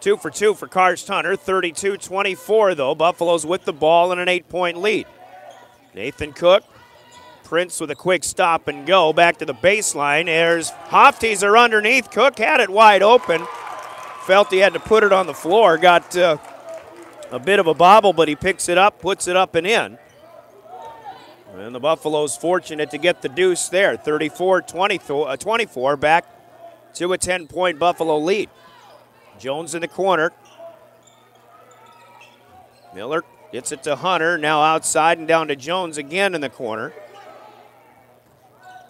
2 for 2 for Karst Hunter, 32-24 though. Buffaloes with the ball and an 8-point lead. Nathan Cook. Prince with a quick stop and go back to the baseline. There's Hofteser underneath. Cook had it wide open. Felt he had to put it on the floor. Got a bit of a bobble, but he picks it up, puts it up and in. And the Buffaloes fortunate to get the deuce there. 34-24, back to a 10-point Buffalo lead. Jones in the corner. Miller gets it to Hunter. Now outside and down to Jones again in the corner.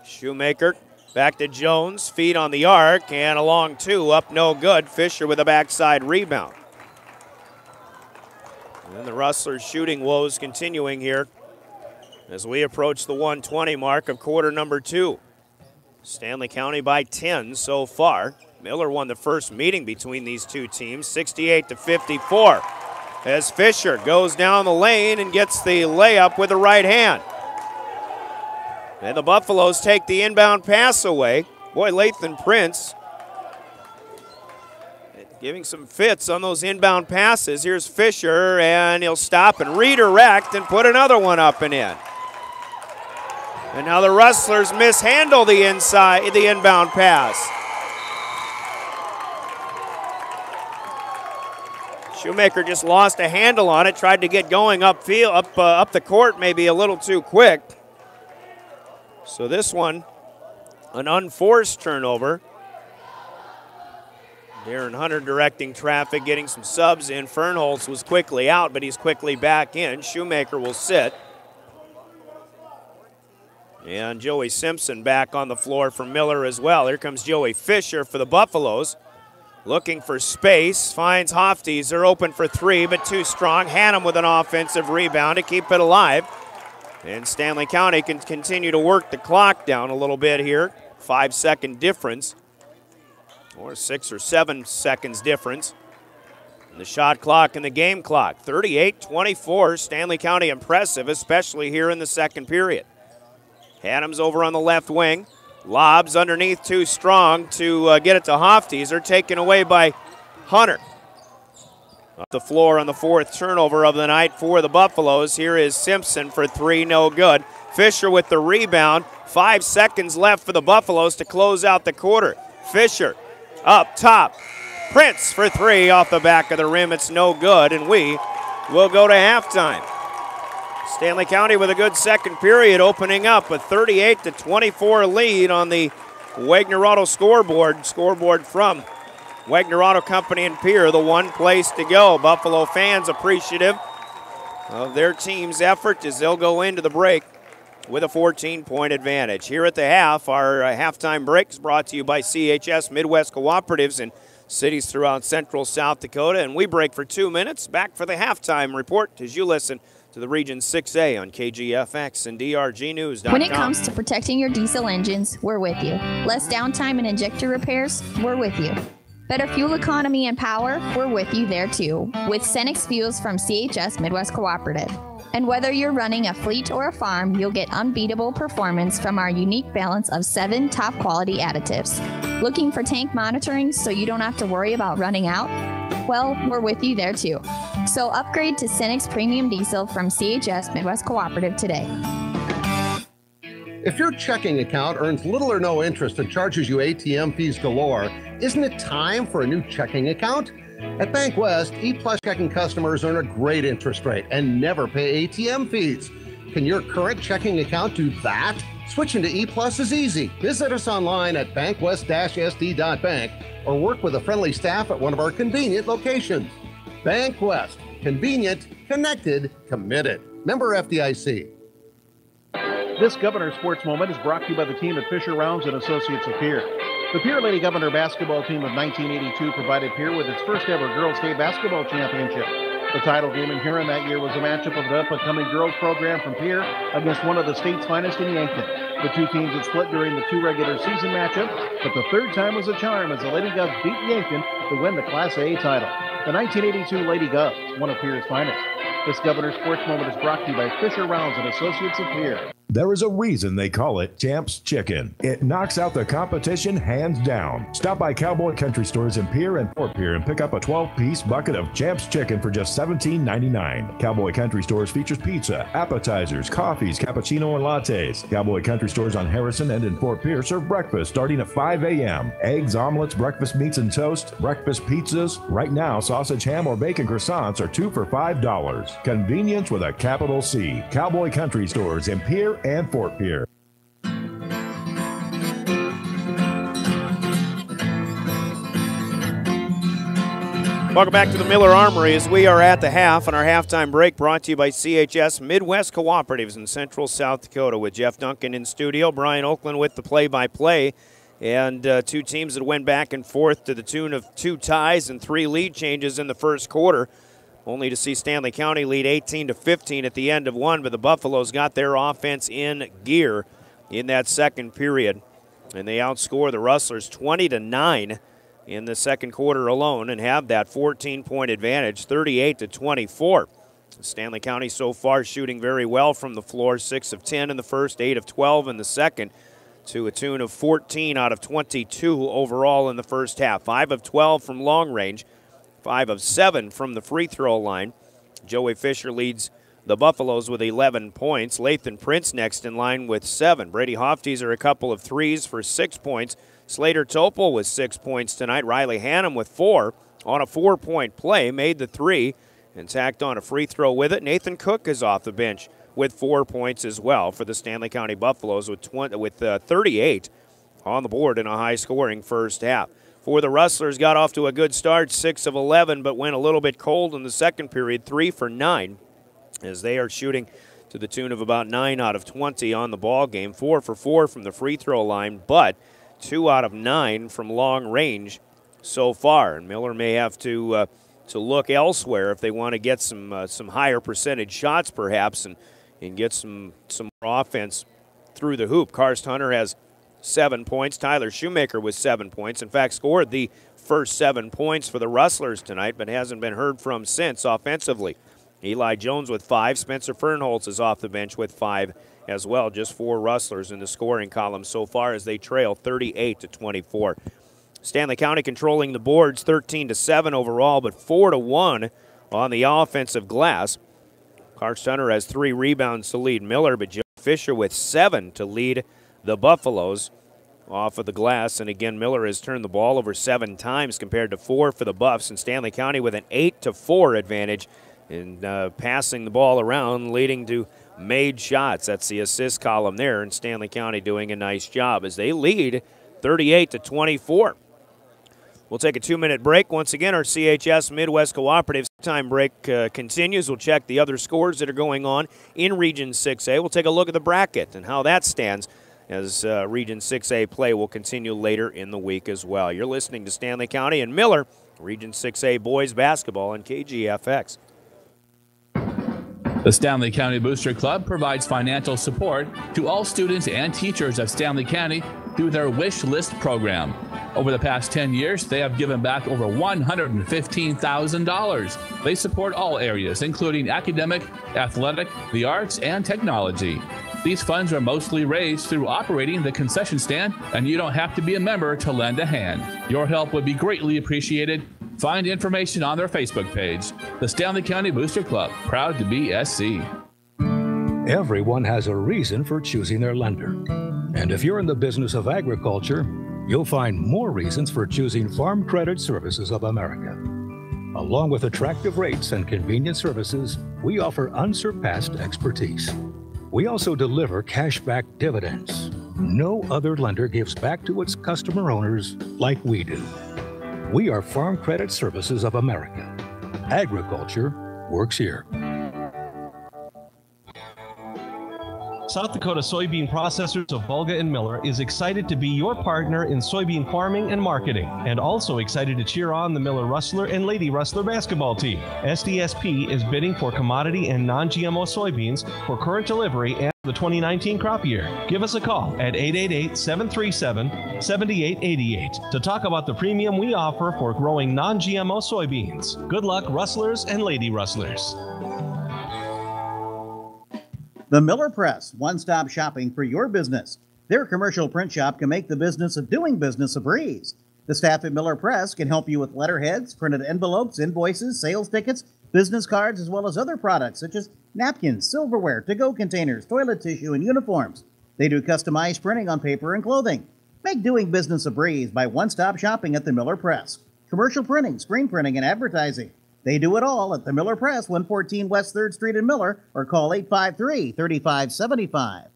Shoemaker back to Jones, feet on the arc, and a long 2, up no good. Fisher with a backside rebound. And the Rustlers' shooting woes continuing here as we approach the 1:20 mark of quarter number 2. Stanley County by 10 so far. Miller won the first meeting between these two teams, 68-54, as Fisher goes down the lane and gets the layup with the right hand. And the Buffaloes take the inbound pass away. Boy, Lathan Prince giving some fits on those inbound passes. Here's Fisher, and he'll stop and redirect and put another one up and in. And now the Rustlers mishandle the inbound pass. Shoemaker just lost a handle on it, tried to get going up the court maybe a little too quick. So this one, an unforced turnover. Darren Hunter directing traffic, getting some subs in. Fernholz was quickly out, but he's quickly back in. Shoemaker will sit. And Joey Simpson back on the floor for Miller as well. Here comes Joey Fisher for the Buffaloes. Looking for space, finds Hofteser open for 3, but too strong. Hannum with an offensive rebound to keep it alive. And Stanley County can continue to work the clock down a little bit here. 5-second difference, or 6 or 7 seconds difference in the shot clock and the game clock. 38-24, Stanley County impressive, especially here in the second period. Hannum's over on the left wing. Lobs underneath, too strong to get it to Hofteser, taken away by Hunter. Off the floor on the 4th turnover of the night for the Buffaloes. Here is Simpson for 3, no good. Fisher with the rebound. 5 seconds left for the Buffaloes to close out the quarter. Fisher up top. Prince for 3 off the back of the rim. It's no good, and we will go to halftime. Stanley County with a good second period, opening up a 38-24 lead on the Wagner Auto scoreboard from Wagner Auto Company in Pierre, the one place to go. Buffalo fans appreciative of their team's effort as they'll go into the break with a 14-point advantage. Here at the half, our halftime break is brought to you by CHS Midwest Cooperatives in cities throughout central South Dakota, and we break for 2 minutes. Back for the halftime report as you listen to the Region 6A on KGFX and DRGnews.com. When it comes to protecting your diesel engines, we're with you. Less downtime and injector repairs, we're with you. Better fuel economy and power, we're with you there too, with Cenex Fuels from CHS Midwest Cooperative. And whether you're running a fleet or a farm, you'll get unbeatable performance from our unique balance of 7 top quality additives. Looking for tank monitoring so you don't have to worry about running out? Well, we're with you there too. So upgrade to Cenex Premium Diesel from CHS Midwest Cooperative today. If your checking account earns little or no interest and charges you ATM fees galore, isn't it time for a new checking account? At Bank West, E-Plus checking customers earn a great interest rate and never pay ATM fees. Can your current checking account do that? Switching to E-Plus is easy. Visit us online at bankwest-sd.bank or work with a friendly staff at one of our convenient locations. Bank West. Convenient, connected, committed. Member FDIC. This Governor Sports Moment is brought to you by the team at Fisher Rounds and Associates of Pierre. The Pierre Lady Governor basketball team of 1982 provided Pierre with its first ever Girls State Basketball Championship. The title game in Huron that year was a matchup of the up-and-coming girls program from Pierre against one of the state's finest in Yankton. The two teams had split during the 2 regular season matchups, but the third time was a charm as the Lady Govs beat Yankton to win the Class A title. The 1982 Lady Govs, one of Pierre's finest. This Governor Sports Moment is brought to you by Fisher Rounds and Associates of Pierre. There is a reason they call it Champs Chicken. It knocks out the competition hands down. Stop by Cowboy Country Stores in Pierre and Fort Pierre and pick up a 12-piece bucket of Champs Chicken for just $17.99. Cowboy Country Stores features pizza, appetizers, coffees, cappuccino, and lattes. Cowboy Country Stores on Harrison and in Fort Pierre serve breakfast starting at 5 a.m. Eggs, omelets, breakfast meats and toast, breakfast pizzas. Right now, sausage, ham, or bacon croissants are 2 for $5. Convenience with a capital C. Cowboy Country Stores in Pierre and Fort Pierre. Welcome back to the Miller Armory as we are at the half on our halftime break, brought to you by CHS Midwest Cooperatives in Central South Dakota with Jeff Duncan in studio, Brian Oakland with the play-by-play, and 2 teams that went back and forth to the tune of 2 ties and 3 lead changes in the first quarter, only to see Stanley County lead 18-15 at the end of one, but the Buffaloes got their offense in gear in that second period, and they outscore the Rustlers 20-9 in the second quarter alone and have that 14-point advantage, 38-24. Stanley County so far shooting very well from the floor, 6 of 10 in the first, 8 of 12 in the second, to a tune of 14 out of 22 overall in the first half. 5 of 12 from long range, 5 of 7 from the free throw line. Joey Fisher leads the Buffaloes with 11 points. Lathan Prince next in line with 7. Brady Hofteser a couple of threes for 6 points. Slater Topol with 6 points tonight. Riley Hannum with 4 on a 4-point play, made the 3 and tacked on a free throw with it. Nathan Cook is off the bench with 4 points as well for the Stanley County Buffaloes with 38 on the board in a high-scoring first half. For the Rustlers, got off to a good start, 6 of 11, but went a little bit cold in the second period, 3 for 9, as they are shooting to the tune of about 9 out of 20 on the ball game, 4 for 4 from the free throw line, but 2 out of 9 from long range so far. And Miller may have to look elsewhere if they want to get some higher percentage shots, perhaps, and get some more offense through the hoop. Karst Hunter has 7 points. Tyler Shoemaker with 7 points. In fact, scored the first 7 points for the Rustlers tonight, but hasn't been heard from since offensively. Eli Jones with 5. Spencer Fernholz is off the bench with 5 as well. Just 4 Rustlers in the scoring column so far as they trail 38-24. Stanley County controlling the boards 13-7 overall, but 4-1 on the offensive glass. Karst Hunter has 3 rebounds to lead Miller, but Joe Fisher with 7 to lead the Buffaloes off of the glass. And again, Miller has turned the ball over 7 times compared to 4 for the Buffs, and Stanley County with an 8-4 advantage in passing the ball around, leading to made shots. That's the assist column there, and Stanley County doing a nice job as they lead 38-24. We'll take a 2-minute break. Once again, our CHS Midwest Cooperative time break continues. We'll check the other scores that are going on in Region 6A. We'll take a look at the bracket and how that stands as Region 6A play will continue later in the week as well. You're listening to Stanley County and Miller, Region 6A boys basketball on KGFX. The Stanley County Booster Club provides financial support to all students and teachers of Stanley County through their Wish List program. Over the past 10 years, they have given back over $115,000. They support all areas, including academic, athletic, the arts, and technology. These funds are mostly raised through operating the concession stand, and you don't have to be a member to lend a hand. Your help would be greatly appreciated. Find information on their Facebook page. The Stanley County Booster Club, proud to be SC. Everyone has a reason for choosing their lender. And if you're in the business of agriculture, you'll find more reasons for choosing Farm Credit Services of America. Along with attractive rates and convenient services, we offer unsurpassed expertise. We also deliver cashback dividends. No other lender gives back to its customer owners like we do. We are Farm Credit Services of America. Agriculture works here. South Dakota Soybean Processors of Volga and Miller is excited to be your partner in soybean farming and marketing, and also excited to cheer on the Miller Rustler and Lady Rustler basketball team. SDSP is bidding for commodity and non-GMO soybeans for current delivery and the 2019 crop year. Give us a call at 888-737-7888 to talk about the premium we offer for growing non-GMO soybeans. Good luck, Rustlers and Lady Rustlers. The Miller Press, one-stop shopping for your business. Their commercial print shop can make the business of doing business a breeze. The staff at Miller Press can help you with letterheads, printed envelopes, invoices, sales tickets, business cards, as well as other products such as napkins, silverware, to-go containers, toilet tissue, and uniforms. They do customized printing on paper and clothing. Make doing business a breeze by one-stop shopping at the Miller Press. Commercial printing, screen printing, and advertising. They do it all at the Miller Press, 114 West 3rd Street in Miller, or call 853-3575.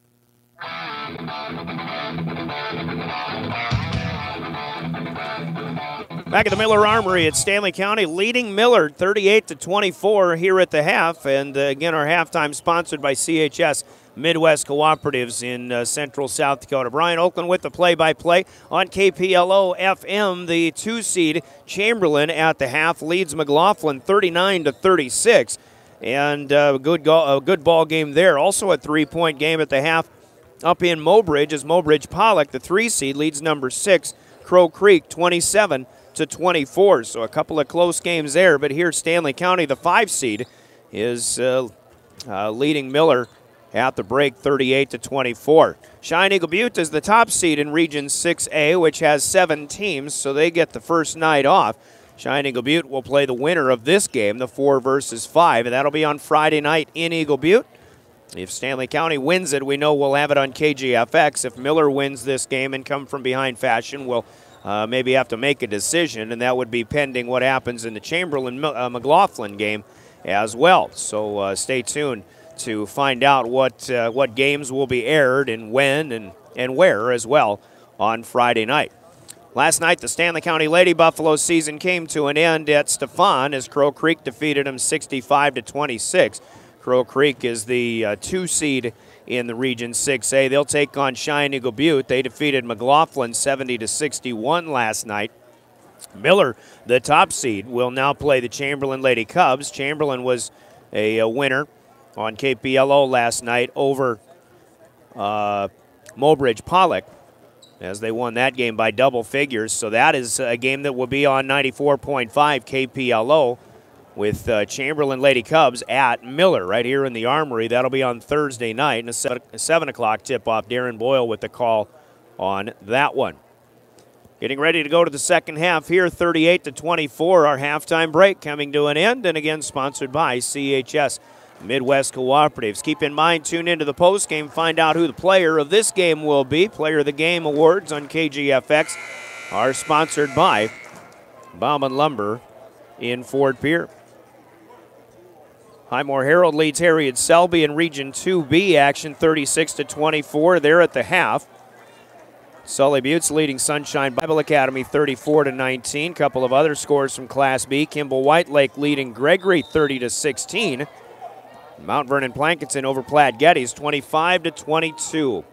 Back at the Miller Armory at Stanley County, leading Millard 38-24 here at the half. And again, our halftime sponsored by CHS Midwest Cooperatives in Central South Dakota. Brian Oakland with the play-by-play on KPLO-FM. The 2-seed Chamberlain at the half leads McLaughlin 39-36. And a good ball game there. Also a 3-point game at the half up in Mobridge as Mobridge Pollock, the 3-seed, leads number 6 Crow Creek 27-24. So a couple of close games there. But here Stanley County, the 5-seed, is leading Miller at the break 38-24. Cheyenne Eagle Butte is the top seed in Region 6A, which has 7 teams, so they get the first night off. Cheyenne Eagle Butte will play the winner of this game, the 4 versus 5, and that'll be on Friday night in Eagle Butte. If Stanley County wins it, we know we'll have it on KGFX. If Miller wins this game and come from behind fashion, we'll maybe have to make a decision, and that would be pending what happens in the Chamberlain-McLaughlin game as well. So stay tuned to find out what games will be aired and when and where as well on Friday night. Last night, the Stanley County Lady Buffalo season came to an end at Stefan as Crow Creek defeated them 65-26. Crow Creek is the 2-seed in the Region 6A. They'll take on Cheyenne Eagle Butte. They defeated McLaughlin 70-61 last night. Miller, the top seed, will now play the Chamberlain Lady Cubs. Chamberlain was a winner on KPLO last night over Mobridge Pollock as they won that game by double figures. So that is a game that will be on 94.5 KPLO with Chamberlain Lady Cubs at Miller right here in the Armory. That'll be on Thursday night, and a 7 o'clock tip-off. Darren Boyle with the call on that one. Getting ready to go to the second half here, 38-24. Our halftime break coming to an end, and again sponsored by CHS Midwest Cooperatives. Keep in mind, tune into the postgame, find out who the player of this game will be. Player of the Game awards on KGFX are sponsored by Bauman Lumber in Fort Pierre. Highmore Herald leads Harriet Selby in Region 2B action 36-24. They're at the half. Sully Butte's leading Sunshine Bible Academy 34-19. Couple of other scores from Class B. Kimball White Lake leading Gregory 30-16. Mount Vernon Plankinson over Platte Geddes 25-22.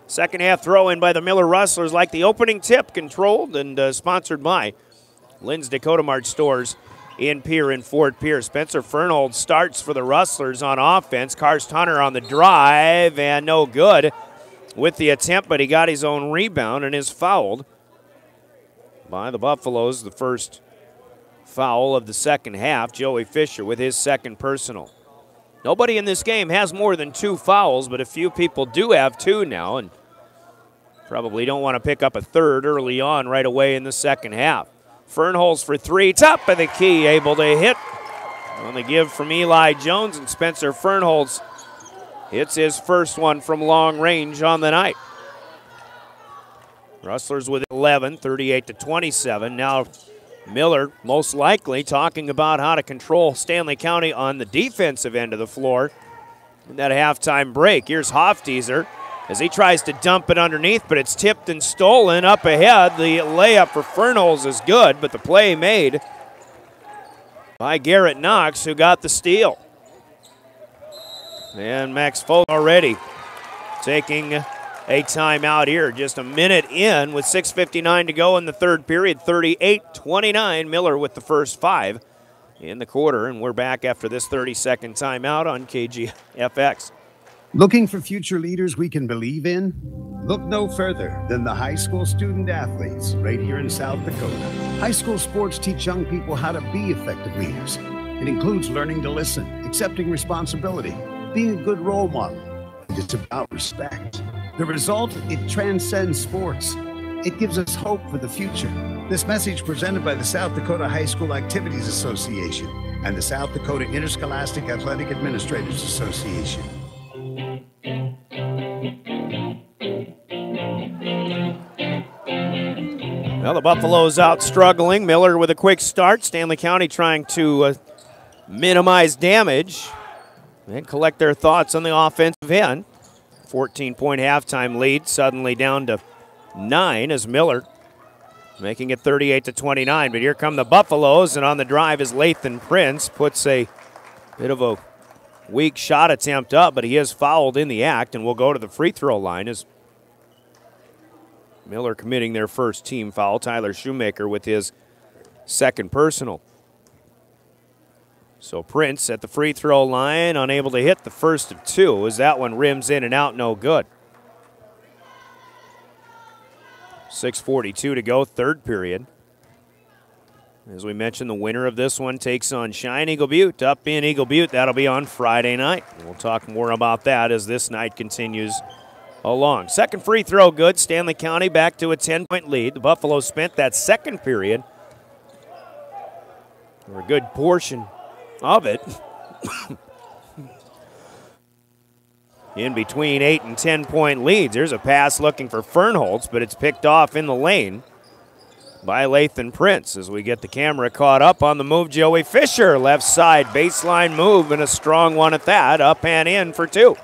Second half throw in by the Miller Rustlers, like the opening tip, controlled and sponsored by Lynn's Dakota Mart stores in Pierre and Fort Pierce. Spencer Fernhold starts for the Rustlers on offense. Karst Hunter on the drive, and no good with the attempt, but he got his own rebound and is fouled by the Buffaloes. The first foul of the second half. Joey Fisher with his second personal. Nobody in this game has more than 2 fouls, but a few people do have 2 now, and probably don't want to pick up a third early on right away in the second half. Fernholz for 3, top of the key, able to hit on the give from Eli Jones, and Spencer Fernholz hits his first one from long range on the night. Rustlers with 11, 38-27. Now Miller most likely talking about how to control Stanley County on the defensive end of the floor in that halftime break. Here's Hofteaser as he tries to dump it underneath, but it's tipped and stolen up ahead. The layup for Fernholz is good, but the play made by Garrett Knox, who got the steal. And Max Folk already taking a timeout here. Just a minute in with 6:59 to go in the third period. 38-29. Miller with the first 5 in the quarter. And we're back after this 30-second timeout on KGFX. Looking for future leaders we can believe in? Look no further than the high school student athletes right here in South Dakota. High school sports teach young people how to be effective leaders. It includes learning to listen, accepting responsibility, being a good role model. It's about respect. The result, it transcends sports. It gives us hope for the future. This message presented by the South Dakota High School Activities Association and the South Dakota Interscholastic Athletic Administrators Association. Well, the Buffaloes out struggling. Miller with a quick start. Stanley County trying to minimize damage and collect their thoughts on the offensive end. 14-point halftime lead, suddenly down to 9 as Miller making it 38-29. But here come the Buffaloes, and on the drive is Lathan Prince. Puts a bit of a weak shot attempt up, but he is fouled in the act and will go to the free throw line as Miller committing their first team foul. Tyler Shoemaker with his second personal. So Prince at the free throw line, unable to hit the first of 2 as that one rims in and out, no good. 6:42 to go, third period. As we mentioned, the winner of this one takes on Shine Eagle Butte up in Eagle Butte. That'll be on Friday night. We'll talk more about that as this night continues along. Second free throw good. Stanley County back to a 10-point lead. The Buffaloes spent that second period, or a good portion of it, in between 8 and 10-point leads. There's a pass looking for Fernholz, but it's picked off in the lane by Lathan Prince. As we get the camera caught up on the move, Joey Fisher, left side baseline move, and a strong one at that, up and in for 2.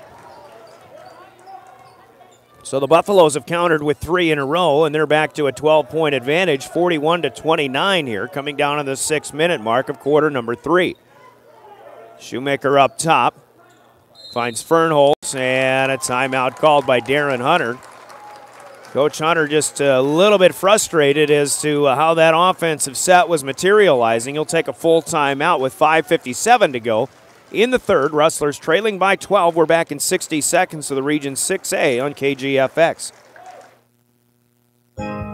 So the Buffaloes have countered with 3 in a row, and they're back to a 12-point advantage, 41-29 here, coming down to the 6-minute mark of quarter number 3. Shoemaker up top, finds Fernholz, and a timeout called by Darren Hunter. Coach Hunter just a little bit frustrated as to how that offensive set was materializing. He'll take a full timeout with 5:57 to go in the third. Rustlers trailing by 12. We're back in 60 seconds to the Region 6A on KGFX.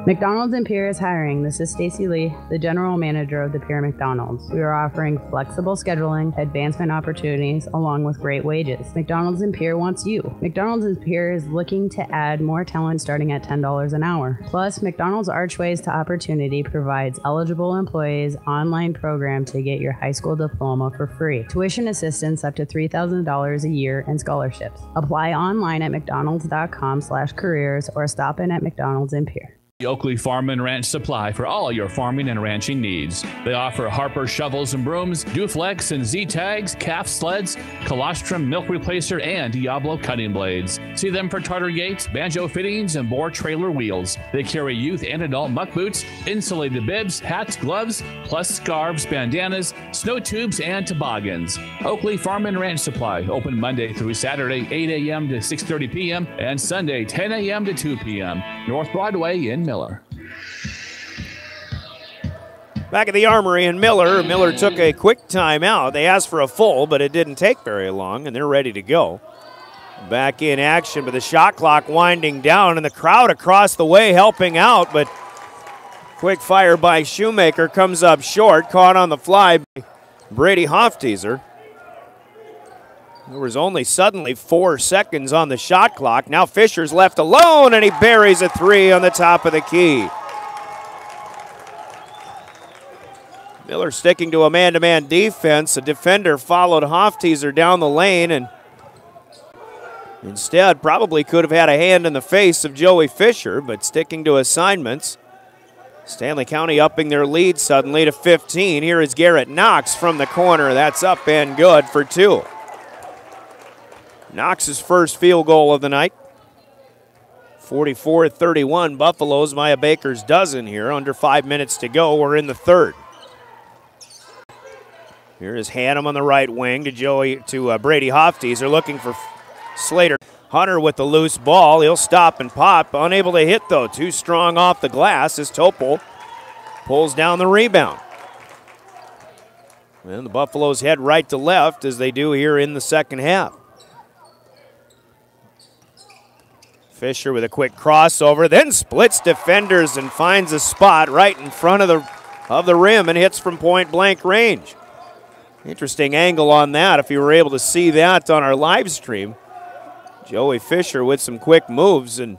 McDonald's in Pierre is hiring. This is Stacy Lee, the general manager of the Pierre McDonald's. We are offering flexible scheduling, advancement opportunities, along with great wages. McDonald's in Pierre wants you. McDonald's in Pierre is looking to add more talent starting at $10 an hour. Plus, McDonald's Archways to Opportunity provides eligible employees online program to get your high school diploma for free. Tuition assistance up to $3,000 a year and scholarships. Apply online at mcdonalds.com/careers or stop in at McDonald's in Pierre. Oakley Farm and Ranch Supply for all your farming and ranching needs. They offer Harper shovels and brooms, Duflex and Z-tags, calf sleds, colostrum milk replacer, and Diablo cutting blades. See them for Tartar gates, banjo fittings, and bore trailer wheels. They carry youth and adult muck boots, insulated bibs, hats, gloves, plus scarves, bandanas, snow tubes, and toboggans. Oakley Farm and Ranch Supply, open Monday through Saturday, 8 a.m. to 6:30 p.m. and Sunday, 10 a.m. to 2 p.m. North Broadway in Miller. Back at the Armory in Miller, Miller took a quick timeout. They asked for a full, but it didn't take very long, and they're ready to go. Back in action, but the shot clock winding down, and the crowd across the way helping out, but quick fire by Shoemaker comes up short, caught on the fly by Brady Hofteaser. There was only suddenly 4 seconds on the shot clock. Now Fisher's left alone, and he buries a three on the top of the key. Miller sticking to a man-to-man defense. A defender followed Hofteaser down the lane, and instead probably could have had a hand in the face of Joey Fisher, but sticking to assignments. Stanley County upping their lead suddenly to 15. Here is Garrett Knox from the corner. That's up and good for 2. Knox's first field goal of the night. 44-31, Buffalo's Maya Baker's dozen here. Under 5 minutes to go. We're in the third. Here is Hannum on the right wing to Brady Hofteaser, looking for Slater. Hunter with the loose ball. He'll stop and pop. Unable to hit, though. Too strong off the glass as Topol pulls down the rebound. And the Buffaloes head right to left as they do here in the second half. Fisher with a quick crossover, then splits defenders and finds a spot right in front of the rim and hits from point-blank range. Interesting angle on that, if you were able to see that on our live stream. Joey Fisher with some quick moves, and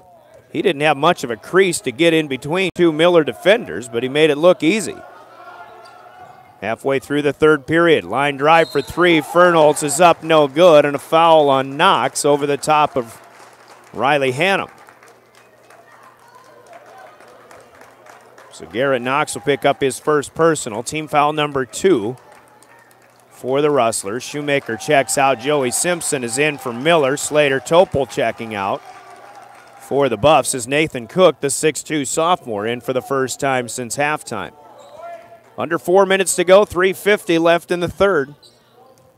he didn't have much of a crease to get in between 2 Miller defenders, but he made it look easy. Halfway through the third period, line drive for 3. Fernholz is up, no good, and a foul on Knox over the top of Riley Hannum. So Garrett Knox will pick up his first personal, team foul number 2 for the Rustlers. Shoemaker checks out. Joey Simpson is in for Miller. Slater Topol checking out for the Buffs as Nathan Cook, the 6'2 sophomore, in for the first time since halftime. Under 4 minutes to go, 3:50 left in the third.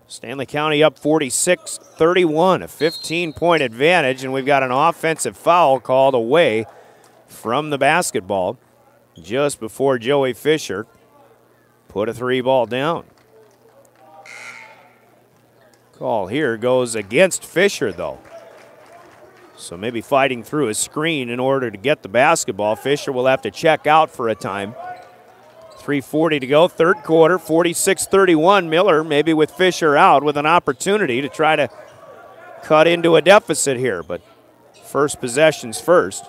Stanley County up 46-31, a 15-point advantage, and we've got an offensive foul called away from the basketball just before Joey Fisher put a 3-ball down. Call here goes against Fisher, though. So maybe fighting through a screen in order to get the basketball. Fisher will have to check out for a time. 3:40 to go, third quarter, 46-31. Miller maybe with Fisher out with an opportunity to try to cut into a deficit here, but first possessions first.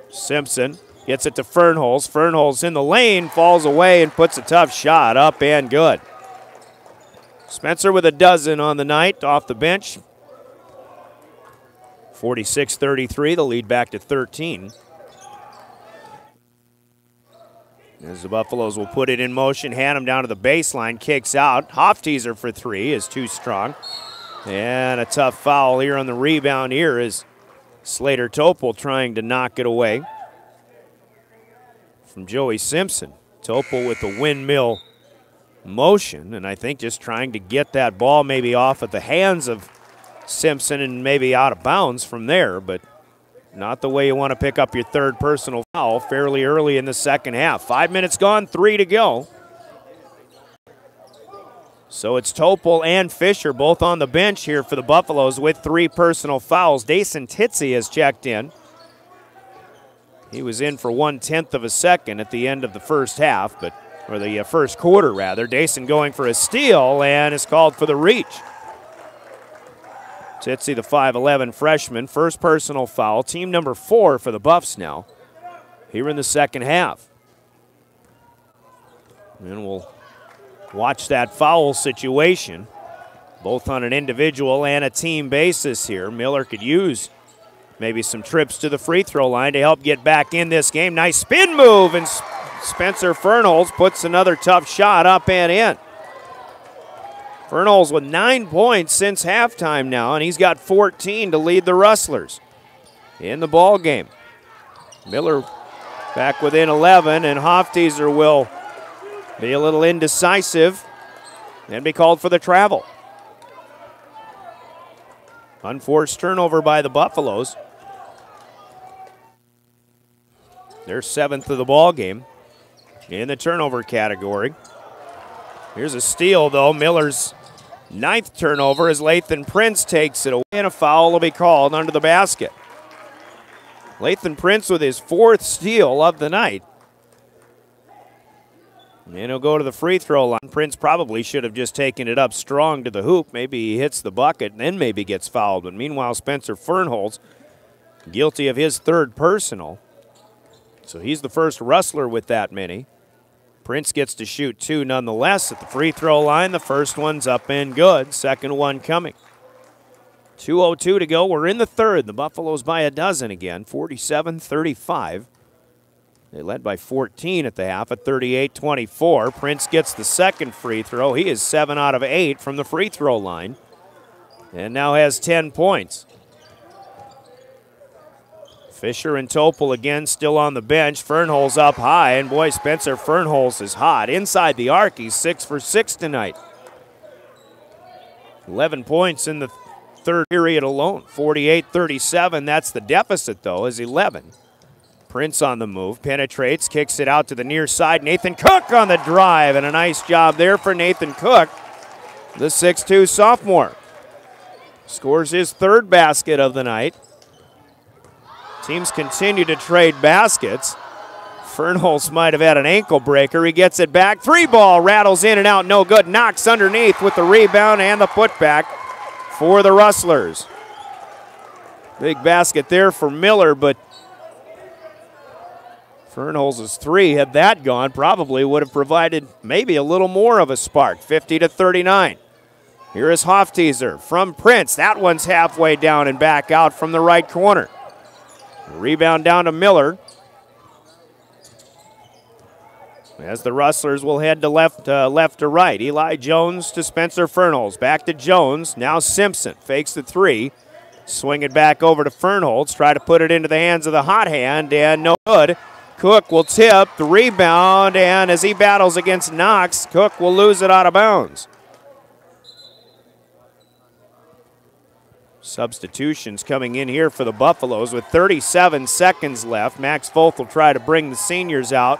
Simpson gets it to Fernholz. Fernholz in the lane, falls away and puts a tough shot up and good. Spencer with a dozen on the night off the bench. 46-33, the lead back to 13. As the Buffaloes will put it in motion, Hannum down to the baseline, kicks out. Hofteaser for 3 is too strong. And a tough foul here on the rebound here is Slater Topol trying to knock it away from Joey Simpson. Topol with the windmill motion, and I think just trying to get that ball maybe off at the hands of Simpson and maybe out of bounds from there, but not the way you want to pick up your third personal foul fairly early in the second half. 5 minutes gone, 3 to go. So it's Topol and Fisher both on the bench here for the Buffaloes with 3 personal fouls. Dason Titsey has checked in. He was in for 1/10 of a second at the end of the first half, or the first quarter rather. Dason going for a steal and is called for the reach. Titsey, the 5'11 freshman, first personal foul. Team number 4 for the Buffs now here in the second half. And we'll watch that foul situation, both on an individual and a team basis here. Miller could use maybe some trips to the free throw line to help get back in this game. Nice spin move, and Spencer Fernholz puts another tough shot up and in. Fernholz with 9 points since halftime now, and he's got 14 to lead the Rustlers in the ball game. Miller back within 11, and Hoftieser will be a little indecisive and be called for the travel. Unforced turnover by the Buffaloes. They're 7th of the ball game in the turnover category. Here's a steal, though. Miller's 9th turnover as Lathan Prince takes it away, and a foul will be called under the basket. Lathan Prince with his 4th steal of the night. And he'll go to the free throw line. Prince probably should have just taken it up strong to the hoop. Maybe he hits the bucket and then maybe gets fouled. But meanwhile, Spencer Fernholz, guilty of his 3rd personal. So he's the first Rustler with that many. Prince gets to shoot 2 nonetheless at the free throw line. The first one's up and good. Second one coming. 2:02 to go. We're in the 3rd. The Buffaloes by a dozen again, 47-35. They led by 14 at the half at 38-24. Prince gets the second free throw. He is 7 out of 8 from the free throw line and now has 10 points. Fisher and Topol again still on the bench. Fernholz up high, and boy, Spencer Fernholz is hot. Inside the arc, he's 6 for 6 tonight. 11 points in the 3rd period alone. 48-37, that's the deficit though, is 11. Prince on the move, penetrates, kicks it out to the near side. Nathan Cook on the drive, and a nice job there for Nathan Cook, the 6'2 sophomore. Scores his 3rd basket of the night. Teams continue to trade baskets. Fernholz might have had an ankle breaker. He gets it back. 3-ball rattles in and out, no good. Knox underneath with the rebound and the putback for the Rustlers. Big basket there for Miller, but Fernholz's 3, had that gone, probably would have provided maybe a little more of a spark. 50-39. Here is Hoftieser from Prince. That one's halfway down and back out from the right corner. Rebound down to Miller. As the Rustlers will head to left to right. Eli Jones to Spencer Fernholz. Back to Jones. Now Simpson fakes the 3. Swing it back over to Fernholz. Try to put it into the hands of the hot hand, and no good. Cook will tip the rebound, and as he battles against Knox, Cook will lose it out of bounds. Substitutions coming in here for the Buffaloes with 37 seconds left. Max Foth will try to bring the seniors out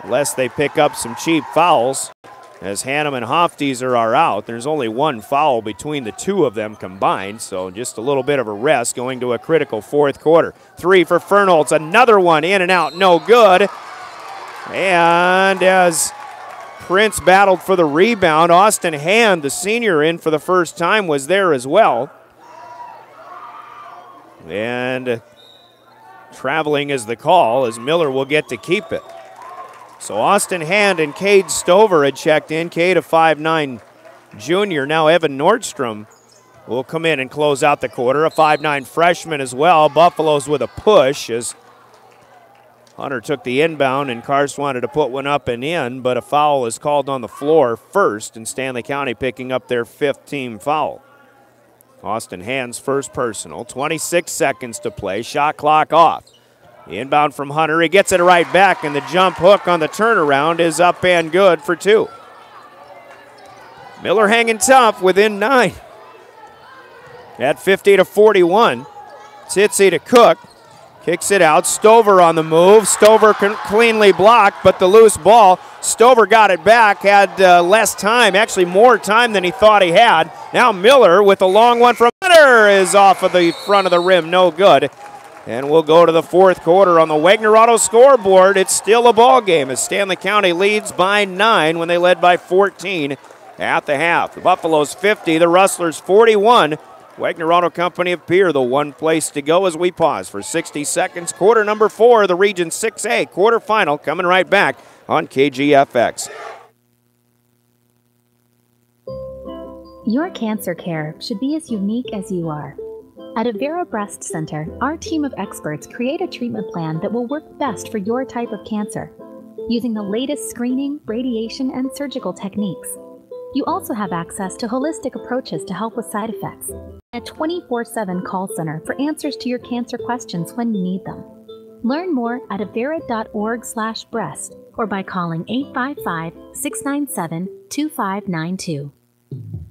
unless they pick up some cheap fouls. As Hannum and Hoftieser are out, there's only 1 foul between the 2 of them combined, so just a little bit of a rest going to a critical 4th quarter. 3 for Fernholz, another one in and out, no good. And as Prince battled for the rebound, Austin Hand, the senior in for the first time, was there as well. And traveling is the call, as Miller will get to keep it. So Austin Hand and Cade Stover had checked in. Cade, a 5'9 junior. Now Evan Nordstrom will come in and close out the quarter. A 5'9 freshman as well. Buffaloes with a push as Hunter took the inbound and Karst wanted to put one up and in, but a foul is called on the floor first, and Stanley County picking up their 5th team foul. Austin Hand's first personal. 26 seconds to play. Shot clock off. Inbound from Hunter. He gets it right back, and the jump hook on the turnaround is up and good for 2. Miller hanging tough within 9. At 50-41. Tsitsi to Cook. Kicks it out. Stover on the move. Stover cleanly blocked, but the loose ball. Stover got it back, had less time, actually more time than he thought he had. Now Miller with a long one from Hunter is off of the front of the rim. No good. And we'll go to the 4th quarter on the Wagner Auto scoreboard. It's still a ball game as Stanley County leads by 9 when they led by 14 at the half. The Buffaloes 50, the Rustlers 41. Wagner Auto Company of Pierre, the one place to go as we pause for 60 seconds. Quarter number 4, the Region 6A quarterfinal, coming right back on KGFX. Your cancer care should be as unique as you are. At Avera Breast Center, our team of experts create a treatment plan that will work best for your type of cancer, using the latest screening, radiation, and surgical techniques. You also have access to holistic approaches to help with side effects, a 24/7 call center for answers to your cancer questions when you need them. Learn more at avera.org/breast or by calling 855-697-2592.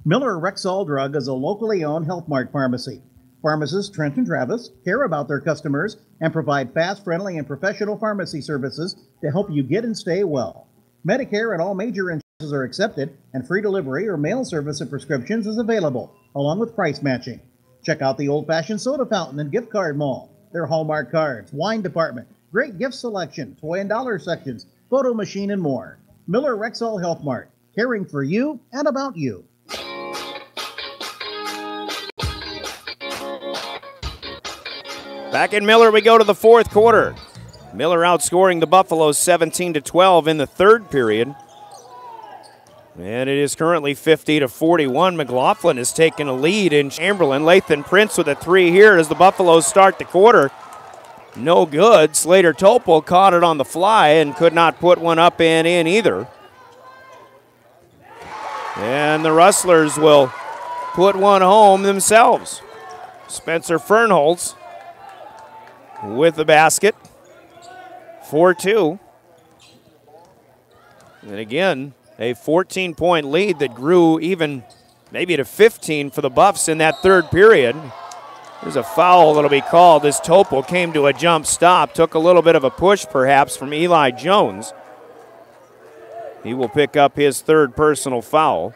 Miller Rexall Drug is a locally owned Health Mart pharmacy. Pharmacists Trent and Travis care about their customers and provide fast, friendly, and professional pharmacy services to help you get and stay well. Medicare and all major insurances are accepted, and free delivery or mail service of prescriptions is available, along with price matching. Check out the old-fashioned soda fountain and gift card mall, their Hallmark cards, wine department, great gift selection, toy and dollar sections, photo machine, and more. Miller Rexall Health Mart, caring for you and about you. Back in Miller, we go to the fourth quarter. Miller outscoring the Buffaloes 17-12 in the third period. And it is currently 50-41. McLaughlin has taken a lead in Chamberlain. Lathan Prince with a three here as the Buffaloes start the quarter. No good. Slater Topol caught it on the fly and could not put one up and in either. And the Rustlers will put one home themselves. Spencer Fernholz with the basket. 4-2. And again, a 14-point lead that grew even maybe to 15 for the Buffs in that third period. There's a foul that'll be called as Topol came to a jump stop. Took a little bit of a push perhaps from Eli Jones. He will pick up his third personal foul.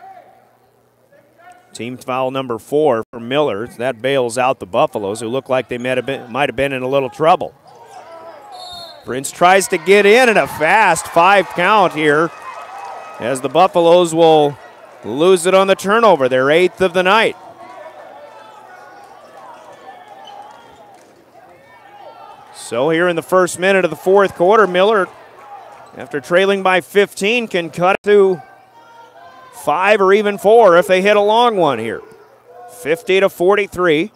Team foul number 4 for Miller. That bails out the Buffaloes, who look like they might have been in a little trouble. Prince tries to get in at a fast 5 count here as the Buffaloes will lose it on the turnover, their 8th of the night. So here in the first minute of the fourth quarter, Miller, after trailing by 15, can cut to 5 or even 4 if they hit a long one here. 50-43.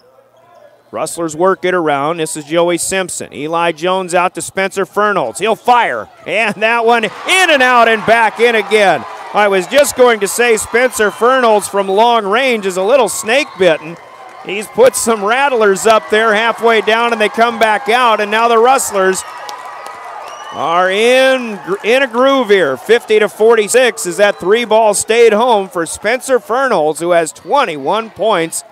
Rustlers work it around. This is Joey Simpson. Eli Jones out to Spencer Fernholz. He'll fire. And that one in and out and back in again. I was just going to say Spencer Fernholz from long range is a little snake bitten. He's put some rattlers up there halfway down and they come back out. And now the Rustlers are in a groove here. 50-46 as that 3-ball stayed home for Spencer Fernholz, who has 21 points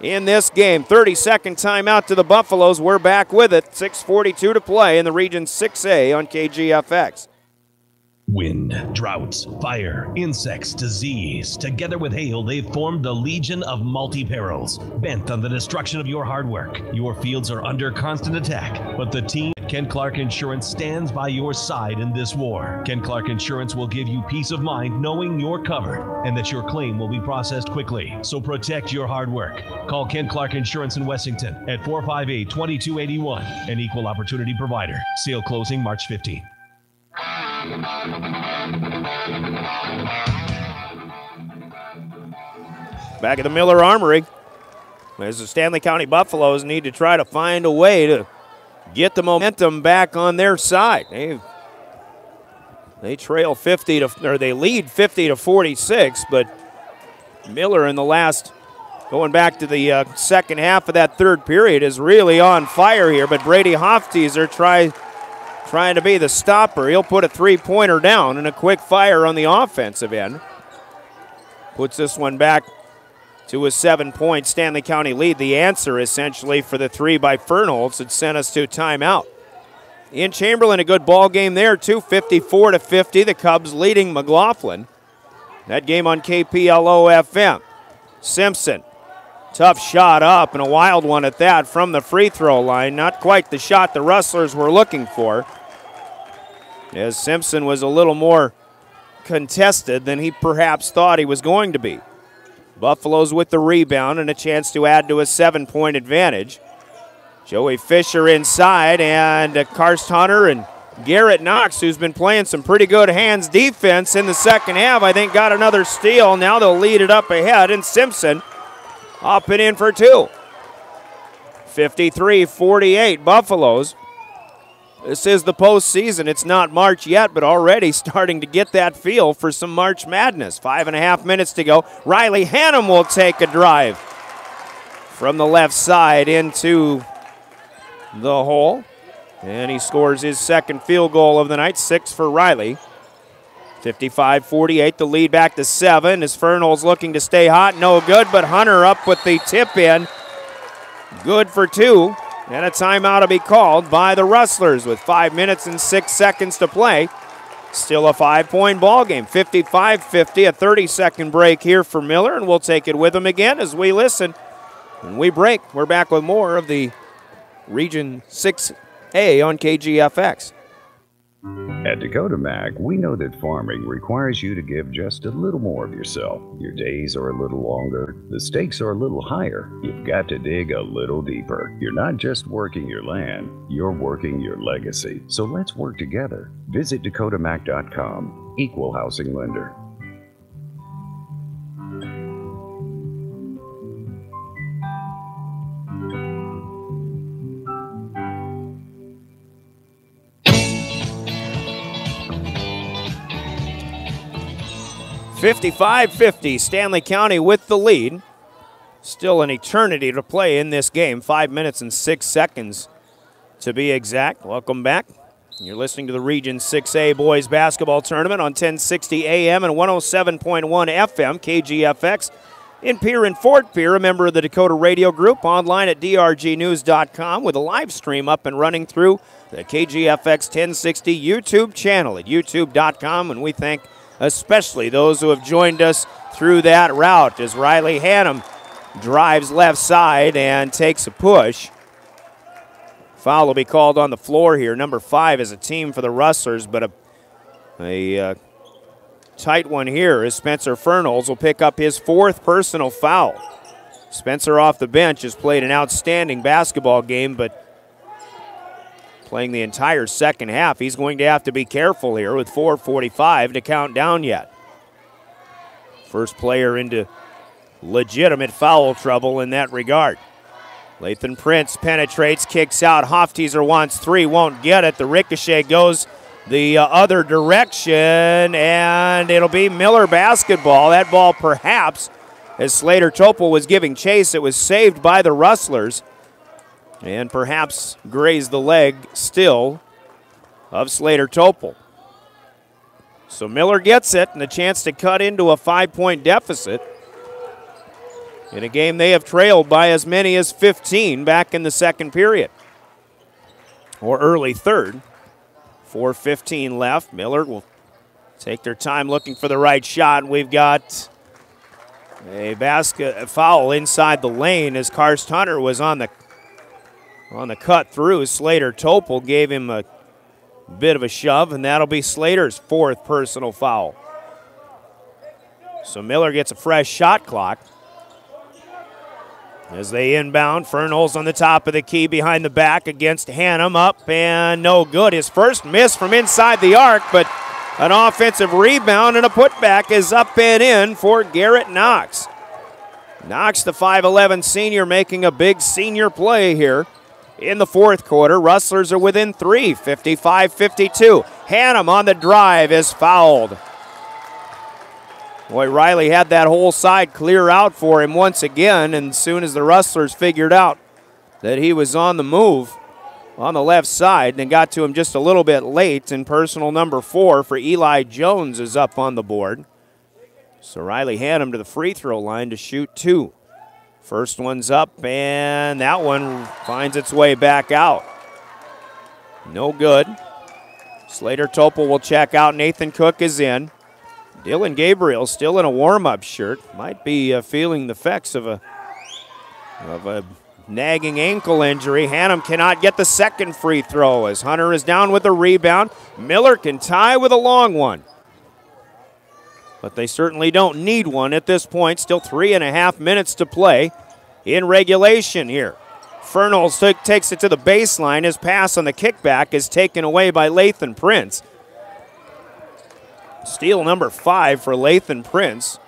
in this game. 32nd timeout to the Buffaloes. We're back with it. 6:42 to play in the Region 6A on KGFX. Wind, droughts, fire, insects, disease. Together with hail, they've formed a legion of multi-perils, bent on the destruction of your hard work. Your fields are under constant attack, but the team at Ken Clark Insurance stands by your side in this war. Ken Clark Insurance will give you peace of mind knowing you're covered and that your claim will be processed quickly. So protect your hard work. Call Ken Clark Insurance in Wessington at 458-2281, an equal opportunity provider. Sale closing March 15th. Back at the Miller Armory, as the Stanley County Buffaloes need to try to find a way to get the momentum back on their side. They trail they lead 50-46, but Miller in the last, going back to the second half of that third period, is really on fire here. But Brady Hofteaser trying to be the stopper. He'll put a three-pointer down and a quick fire on the offensive end. Puts this one back to a 7-point Stanley County lead. The answer, essentially, for the 3 by Fernholz had sent us to timeout. In Chamberlain, a good ball game there, too. 54-50, the Cubs leading McLaughlin. That game on KPLO-FM. Simpson, tough shot up, and a wild one at that from the free throw line. Not quite the shot the Rustlers were looking for, as Simpson was a little more contested than he perhaps thought he was going to be. Buffaloes with the rebound and a chance to add to a 7-point advantage. Joey Fisher inside, and Karst Hunter and Garrett Knox, who's been playing some pretty good hands defense in the second half, I think got another steal. Now they'll lead it up ahead, and Simpson up and in for 2. 53-48 Buffaloes. This is the postseason. It's not March yet, but already starting to get that feel for some March Madness. 5.5 minutes to go. Riley Hannum will take a drive from the left side into the hole. And he scores his second field goal of the night, 6 for Riley. 55-48, the lead back to 7 as Fernholz looking to stay hot. No good, but Hunter up with the tip in. Good for 2. And a timeout to be called by the Rustlers with 5 minutes and 6 seconds to play. Still a 5-point ball game. 55-50, a 30-second break here for Miller, and we'll take it with him again as we listen. When we break, we're back with more of the Region 6A on KGFX. At Dakota Mac, we know that farming requires you to give just a little more of yourself. Your days are a little longer, the stakes are a little higher. You've got to dig a little deeper. You're not just working your land, you're working your legacy. So let's work together. Visit dakotamac.com. Equal housing lender. $55-50, Stanley County with the lead. Still an eternity to play in this game. 5 minutes and 6 seconds to be exact. Welcome back. You're listening to the Region 6A Boys Basketball Tournament on 1060 AM and 107.1 FM, KGFX. In Pierre and Fort Pierre, a member of the Dakota Radio Group, online at drgnews.com with a live stream up and running through the KGFX 1060 YouTube channel at youtube.com. And we thank especially those who have joined us through that route as Riley Hannum drives left side and takes a push. Foul will be called on the floor here. Number 5 is a team for the Rustlers, but a tight one here as Spencer Fernholz will pick up his 4th personal foul. Spencer off the bench has played an outstanding basketball game, but playing the entire second half, he's going to have to be careful here with 4:45 to count down yet. First player into legitimate foul trouble in that regard. Lathan Prince penetrates, kicks out. Hofteaser wants 3, won't get it. The ricochet goes the other direction, and it'll be Miller basketball. That ball perhaps, as Slater Topol was giving chase, it was saved by the Rustlers. And perhaps grazed the leg still of Slater Topol. So Miller gets it and a chance to cut into a 5-point deficit in a game they have trailed by as many as 15 back in the second period, or early third. 4:15 left. Miller will take their time looking for the right shot. We've got a foul inside the lane as Karst Hunter was on the cut through. Slater Topol gave him a bit of a shove, and that'll be Slater's 4th personal foul. So Miller gets a fresh shot clock. As they inbound, Fernholz on the top of the key behind the back against Hannum, up and no good. His first miss from inside the arc, but an offensive rebound and a putback is up and in for Garrett Knox. Knox, the 5'11 senior, making a big senior play here. In the fourth quarter, Rustlers are within 3, 55-52. Hannum on the drive is fouled. Boy, Riley had that whole side clear out for him once again, and as soon as the Rustlers figured out that he was on the move on the left side and got to him just a little bit late, and personal number 4 for Eli Jones is up on the board. So Riley Hannum to the free throw line to shoot 2. First one's up, and that one finds its way back out. No good. Slater Topol will check out. Nathan Cook is in. Dylan Gabriel still in a warm-up shirt. Might be feeling the effects of a nagging ankle injury. Hannum cannot get the second free throw as Hunter is down with the rebound. Miller can tie with a long one, but they certainly don't need one at this point. Still 3.5 minutes to play in regulation here. Fernholz takes it to the baseline. His pass on the kickback is taken away by Lathan Prince. Steal number 5 for Lathan Prince,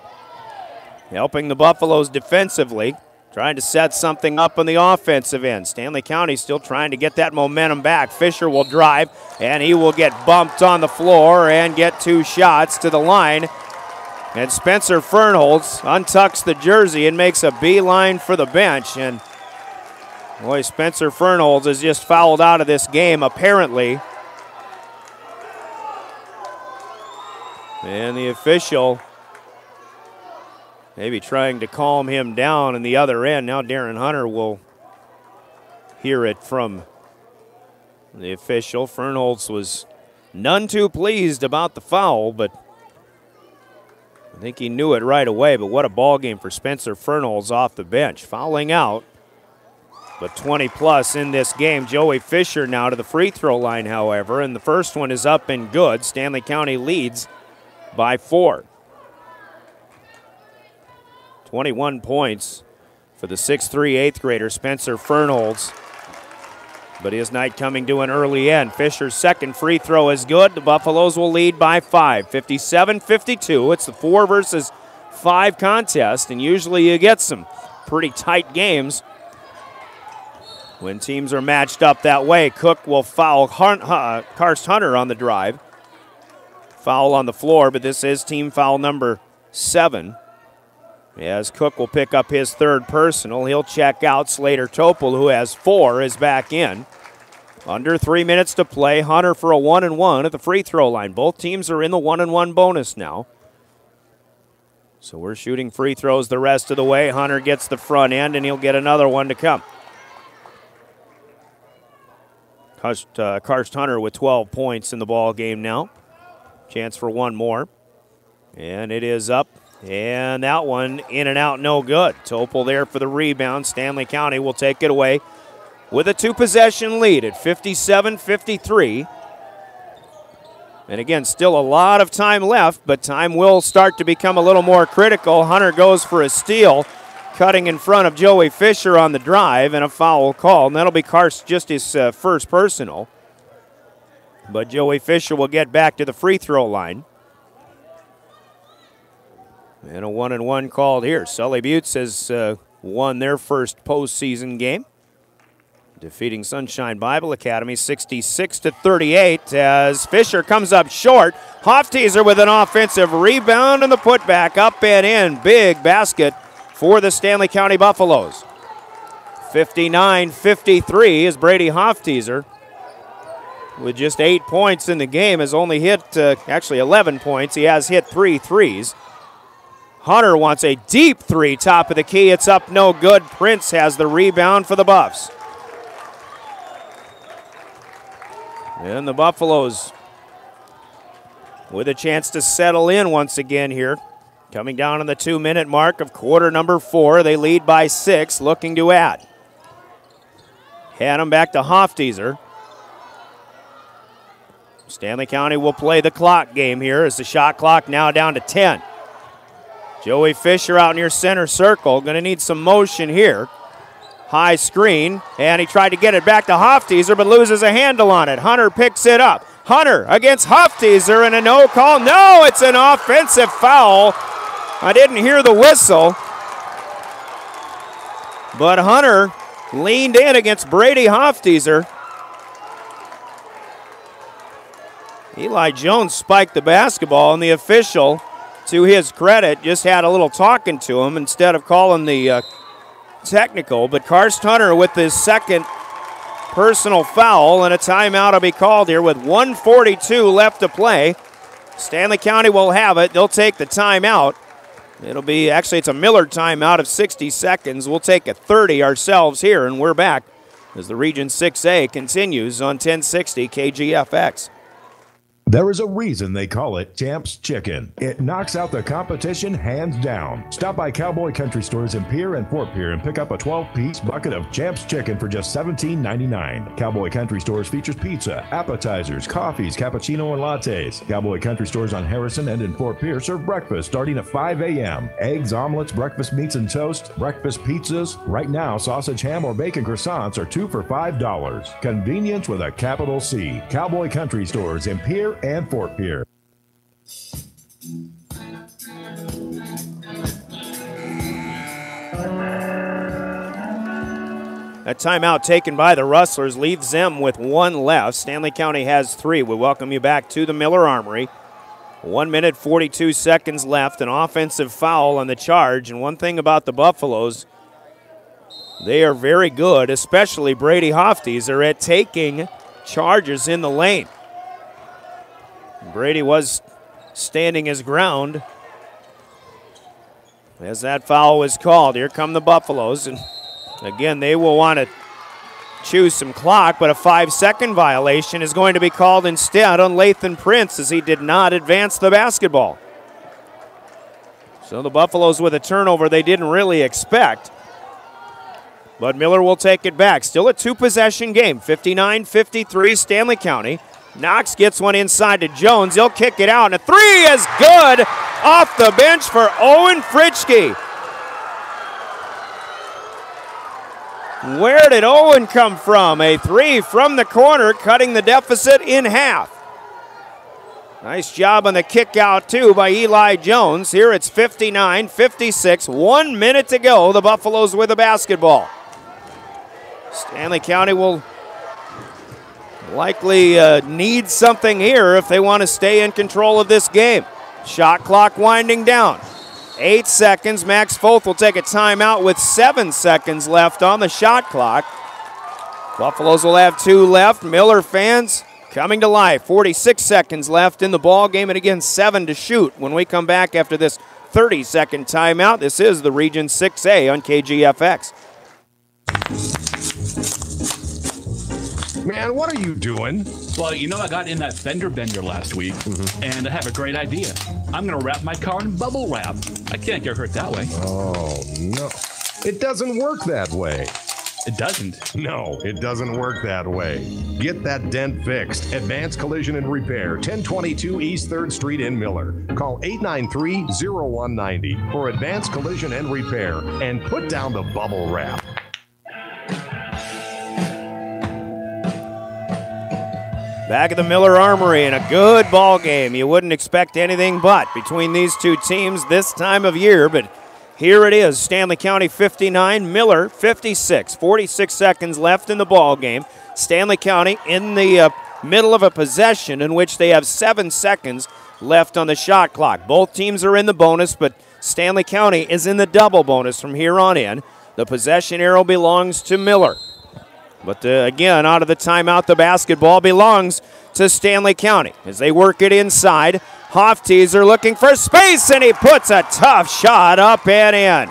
helping the Buffaloes defensively. trying to set something up on the offensive end. Stanley County still trying to get that momentum back. Fisher will drive, and he will get bumped on the floor and get 2 shots to the line. And Spencer Fernholz untucks the jersey and makes a beeline for the bench. And boy, Spencer Fernholz is just fouled out of this game, apparently. And the official maybe trying to calm him down in the other end. Now Darren Hunter will hear it from the official. Fernholz was none too pleased about the foul, but I think he knew it right away. But what a ball game for Spencer Fernholz off the bench. Fouling out, but 20-plus in this game. Joey Fisher now to the free throw line, however, and the first one is up and good. Stanley County leads by 4. 21 points for the 6'3", 8th grader, Spencer Fernholz. But his night coming to an early end. Fisher's second free throw is good. The Buffaloes will lead by 5, 57-52. It's the 4 versus 5 contest, and usually you get some pretty tight games when teams are matched up that way. Cook will foul Karst Hunter on the drive. Foul on the floor, but this is team foul number 7. As Cook will pick up his 3rd personal, he'll check out. Slater Topol, who has 4, is back in. Under 3 minutes to play. Hunter for a 1-and-1 at the free throw line. Both teams are in the 1-and-1 bonus now. So we're shooting free throws the rest of the way. Hunter gets the front end, and he'll get another one to come. Karst Hunter with 12 points in the ball game now. Chance for one more. And it is up. And that one in and out, no good. Topol there for the rebound. Stanley County will take it away with a 2-possession lead at 57-53. And again, still a lot of time left, but time will start to become a little more critical. Hunter goes for a steal, cutting in front of Joey Fisher on the drive, and a foul call. And that'll be Karst just his first personal. But Joey Fisher will get back to the free throw line. And a 1-and-1 called here. Sully Buttes has won their first postseason game, defeating Sunshine Bible Academy 66-38 as Fisher comes up short. Hofteaser with an offensive rebound and the putback up and in. Big basket for the Stanley County Buffaloes. 59-53 is Brady Hofteaser, with just 8 points in the game, has only hit, actually 11 points. He has hit 3 threes. Hunter wants a deep 3, top of the key. It's up, no good. Prince has the rebound for the Buffs. And the Buffaloes with a chance to settle in once again here. Coming down on the 2-minute mark of quarter number 4. They lead by 6, looking to add. Hand them back to Hofteaser. Stanley County will play the clock game here as the shot clock now down to 10. Joey Fisher out near center circle. Going to need some motion here. High screen, and he tried to get it back to Hofteaser, but loses a handle on it. Hunter picks it up. Hunter against Hofteaser, and a no call. No, it's an offensive foul. I didn't hear the whistle. But Hunter leaned in against Brady Hofteaser. Eli Jones spiked the basketball, and the official, to his credit, just had a little talking to him instead of calling the technical. But Karst Hunter with his second personal foul, and a timeout will be called here with 1:42 left to play. Stanley County will have it. They'll take the timeout. It'll be, actually, it's a Miller timeout of 60 seconds. We'll take a 30 ourselves here, and we're back as the Region 6A continues on 1060 KGFX. There is a reason they call it Champs Chicken. It knocks out the competition hands down. Stop by Cowboy Country Stores in Pierre and Fort Pierre and pick up a 12-piece bucket of Champs Chicken for just $17.99. Cowboy Country Stores features pizza, appetizers, coffees, cappuccino, and lattes. Cowboy Country Stores on Harrison and in Fort Pierre serve breakfast starting at 5 a.m. Eggs, omelets, breakfast meats and toast, breakfast pizzas. Right now, sausage, ham, or bacon croissants are 2 for $5. Convenience with a capital C. Cowboy Country Stores in Pierre and Fort Pierre. A timeout taken by the Rustlers leaves them with 1 left. Stanley County has 3. We welcome you back to the Miller Armory. 1 minute, 42 seconds left. An offensive foul on the charge. And one thing about the Buffaloes, they are very good, especially Brady Hofties, are at taking charges in the lane. Brady was standing his ground as that foul was called. Here come the Buffaloes, and again, they will want to choose some clock, but a 5-second violation is going to be called instead on Lathan Prince as he did not advance the basketball. So the Buffaloes with a turnover they didn't really expect. But Miller will take it back. Still a 2-possession game, 59-53 Stanley County. Knox gets one inside to Jones. He'll kick it out, and a 3 is good off the bench for Owen Fritschke. Where did Owen come from? A 3 from the corner, cutting the deficit in half. Nice job on the kick out, too, by Eli Jones. Here it's 59-56, 1 minute to go. The Buffaloes with the basketball. Stanley County will likely need something here if they want to stay in control of this game. Shot clock winding down. 8 seconds. Max Foth will take a timeout with 7 seconds left on the shot clock. Buffaloes will have 2 left. Miller fans coming to life. 46 seconds left in the ball game, and again 7 to shoot when we come back after this 30-second timeout. This is the Region 6A on KGFX. Man, what are you doing? Well, you know, I got in that fender bender last week, and I have a great idea. I'm going to wrap my car in bubble wrap. I can't get hurt that way. Oh, no. It doesn't work that way. It doesn't? No, it doesn't work that way. Get that dent fixed. Advanced Collision and Repair, 1022 East 3rd Street in Miller. Call 893-0190 for Advanced Collision and Repair, and put down the bubble wrap. Back at the Miller Armory in a good ball game. You wouldn't expect anything but between these two teams this time of year, but here it is. Stanley County 59, Miller 56. 46 seconds left in the ball game. Stanley County in the middle of a possession in which they have 7 seconds left on the shot clock. Both teams are in the bonus, but Stanley County is in the double bonus from here on in. The possession arrow belongs to Miller. But again, out of the timeout, the basketball belongs to Stanley County as they work it inside. Hofties are looking for space, and he puts a tough shot up and in.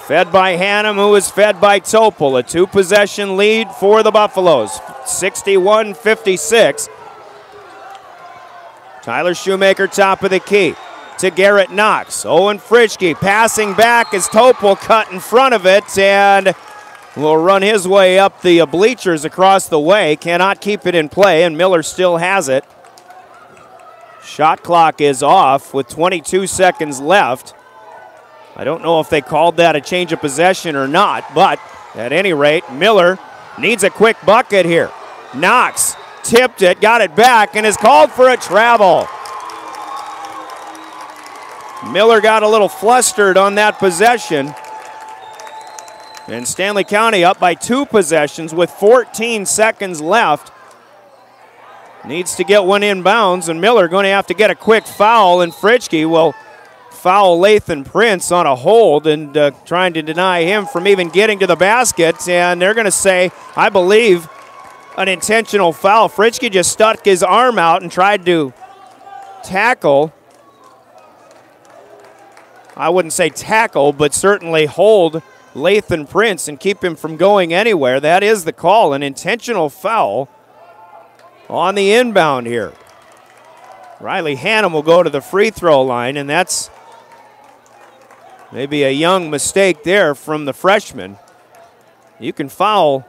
Fed by Hannum, who is fed by Topol. A 2-possession lead for the Buffaloes, 61-56. Tyler Shoemaker, top of the key to Garrett Knox. Owen Fritschke passing back as Topol cut in front of it, and will run his way up the bleachers across the way. Cannot keep it in play, and Miller still has it. Shot clock is off with 22 seconds left. I don't know if they called that a change of possession or not, but at any rate, Miller needs a quick bucket here. Knox tipped it, got it back, and is called for a travel. Miller got a little flustered on that possession. And Stanley County up by 2 possessions with 14 seconds left. Needs to get one inbounds, and Miller going to have to get a quick foul, and Fritschke will foul Lathan Prince on a hold and trying to deny him from even getting to the basket. And they're going to say, I believe, an intentional foul. Fritschke just stuck his arm out and tried to tackle. I wouldn't say tackle, but certainly hold Lathan Prince and keep him from going anywhere. That is the call, an intentional foul on the inbound here. Riley Hannum will go to the free throw line, and that's maybe a young mistake there from the freshman. You can foul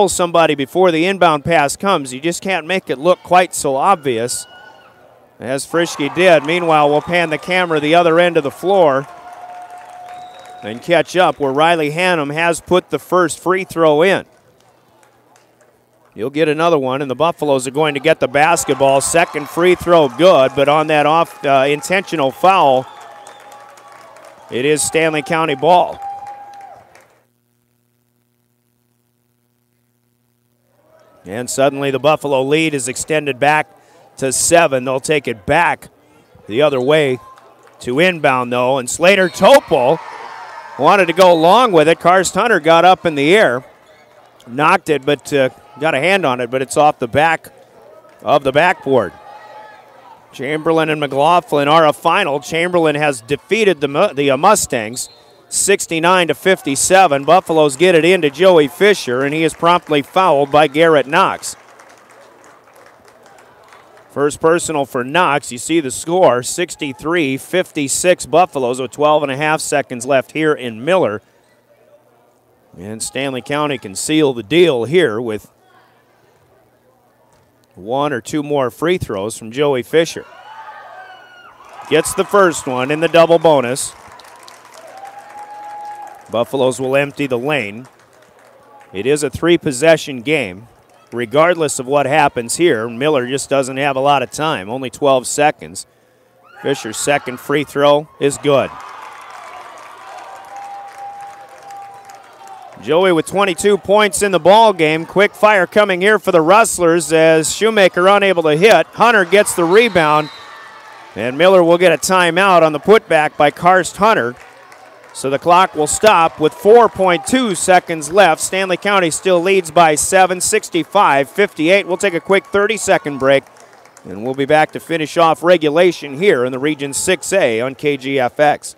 somebody before the inbound pass comes. You just can't make it look quite so obvious as Fritschke did. Meanwhile, we'll pan the camera the other end of the floor and catch up where Riley Hannum has put the first free throw in. You'll get another one, and the Buffaloes are going to get the basketball. Second free throw good, but on that intentional foul, it is Stanley County ball. And suddenly the Buffalo lead is extended back to 7. They'll take it back the other way to inbound, though. And Slater Topol wanted to go along with it. Karst Hunter got up in the air, knocked it, but got a hand on it, but it's off the back of the backboard. Chamberlain and McLaughlin are a final. Chamberlain has defeated the Mustangs 69-57. Buffaloes get it into Joey Fisher, and he is promptly fouled by Garrett Knox. First personal for Knox. You see the score, 63-56 Buffaloes with 12.5 seconds left here in Miller. And Stanley County can seal the deal here with 1 or 2 more free throws from Joey Fisher. Gets the first one in the double bonus. Buffaloes will empty the lane. It is a 3-possession game. Regardless of what happens here, Miller just doesn't have a lot of time, only 12 seconds. Fisher's second free throw is good. Joey with 22 points in the ball game. Quick fire coming here for the Rustlers as Shoemaker unable to hit. Hunter gets the rebound, and Miller will get a timeout on the putback by Karst Hunter. So the clock will stop with 4.2 seconds left. Stanley County still leads by 7, 65-58. We'll take a quick 30-second break, and we'll be back to finish off regulation here in the Region 6A on KGFX.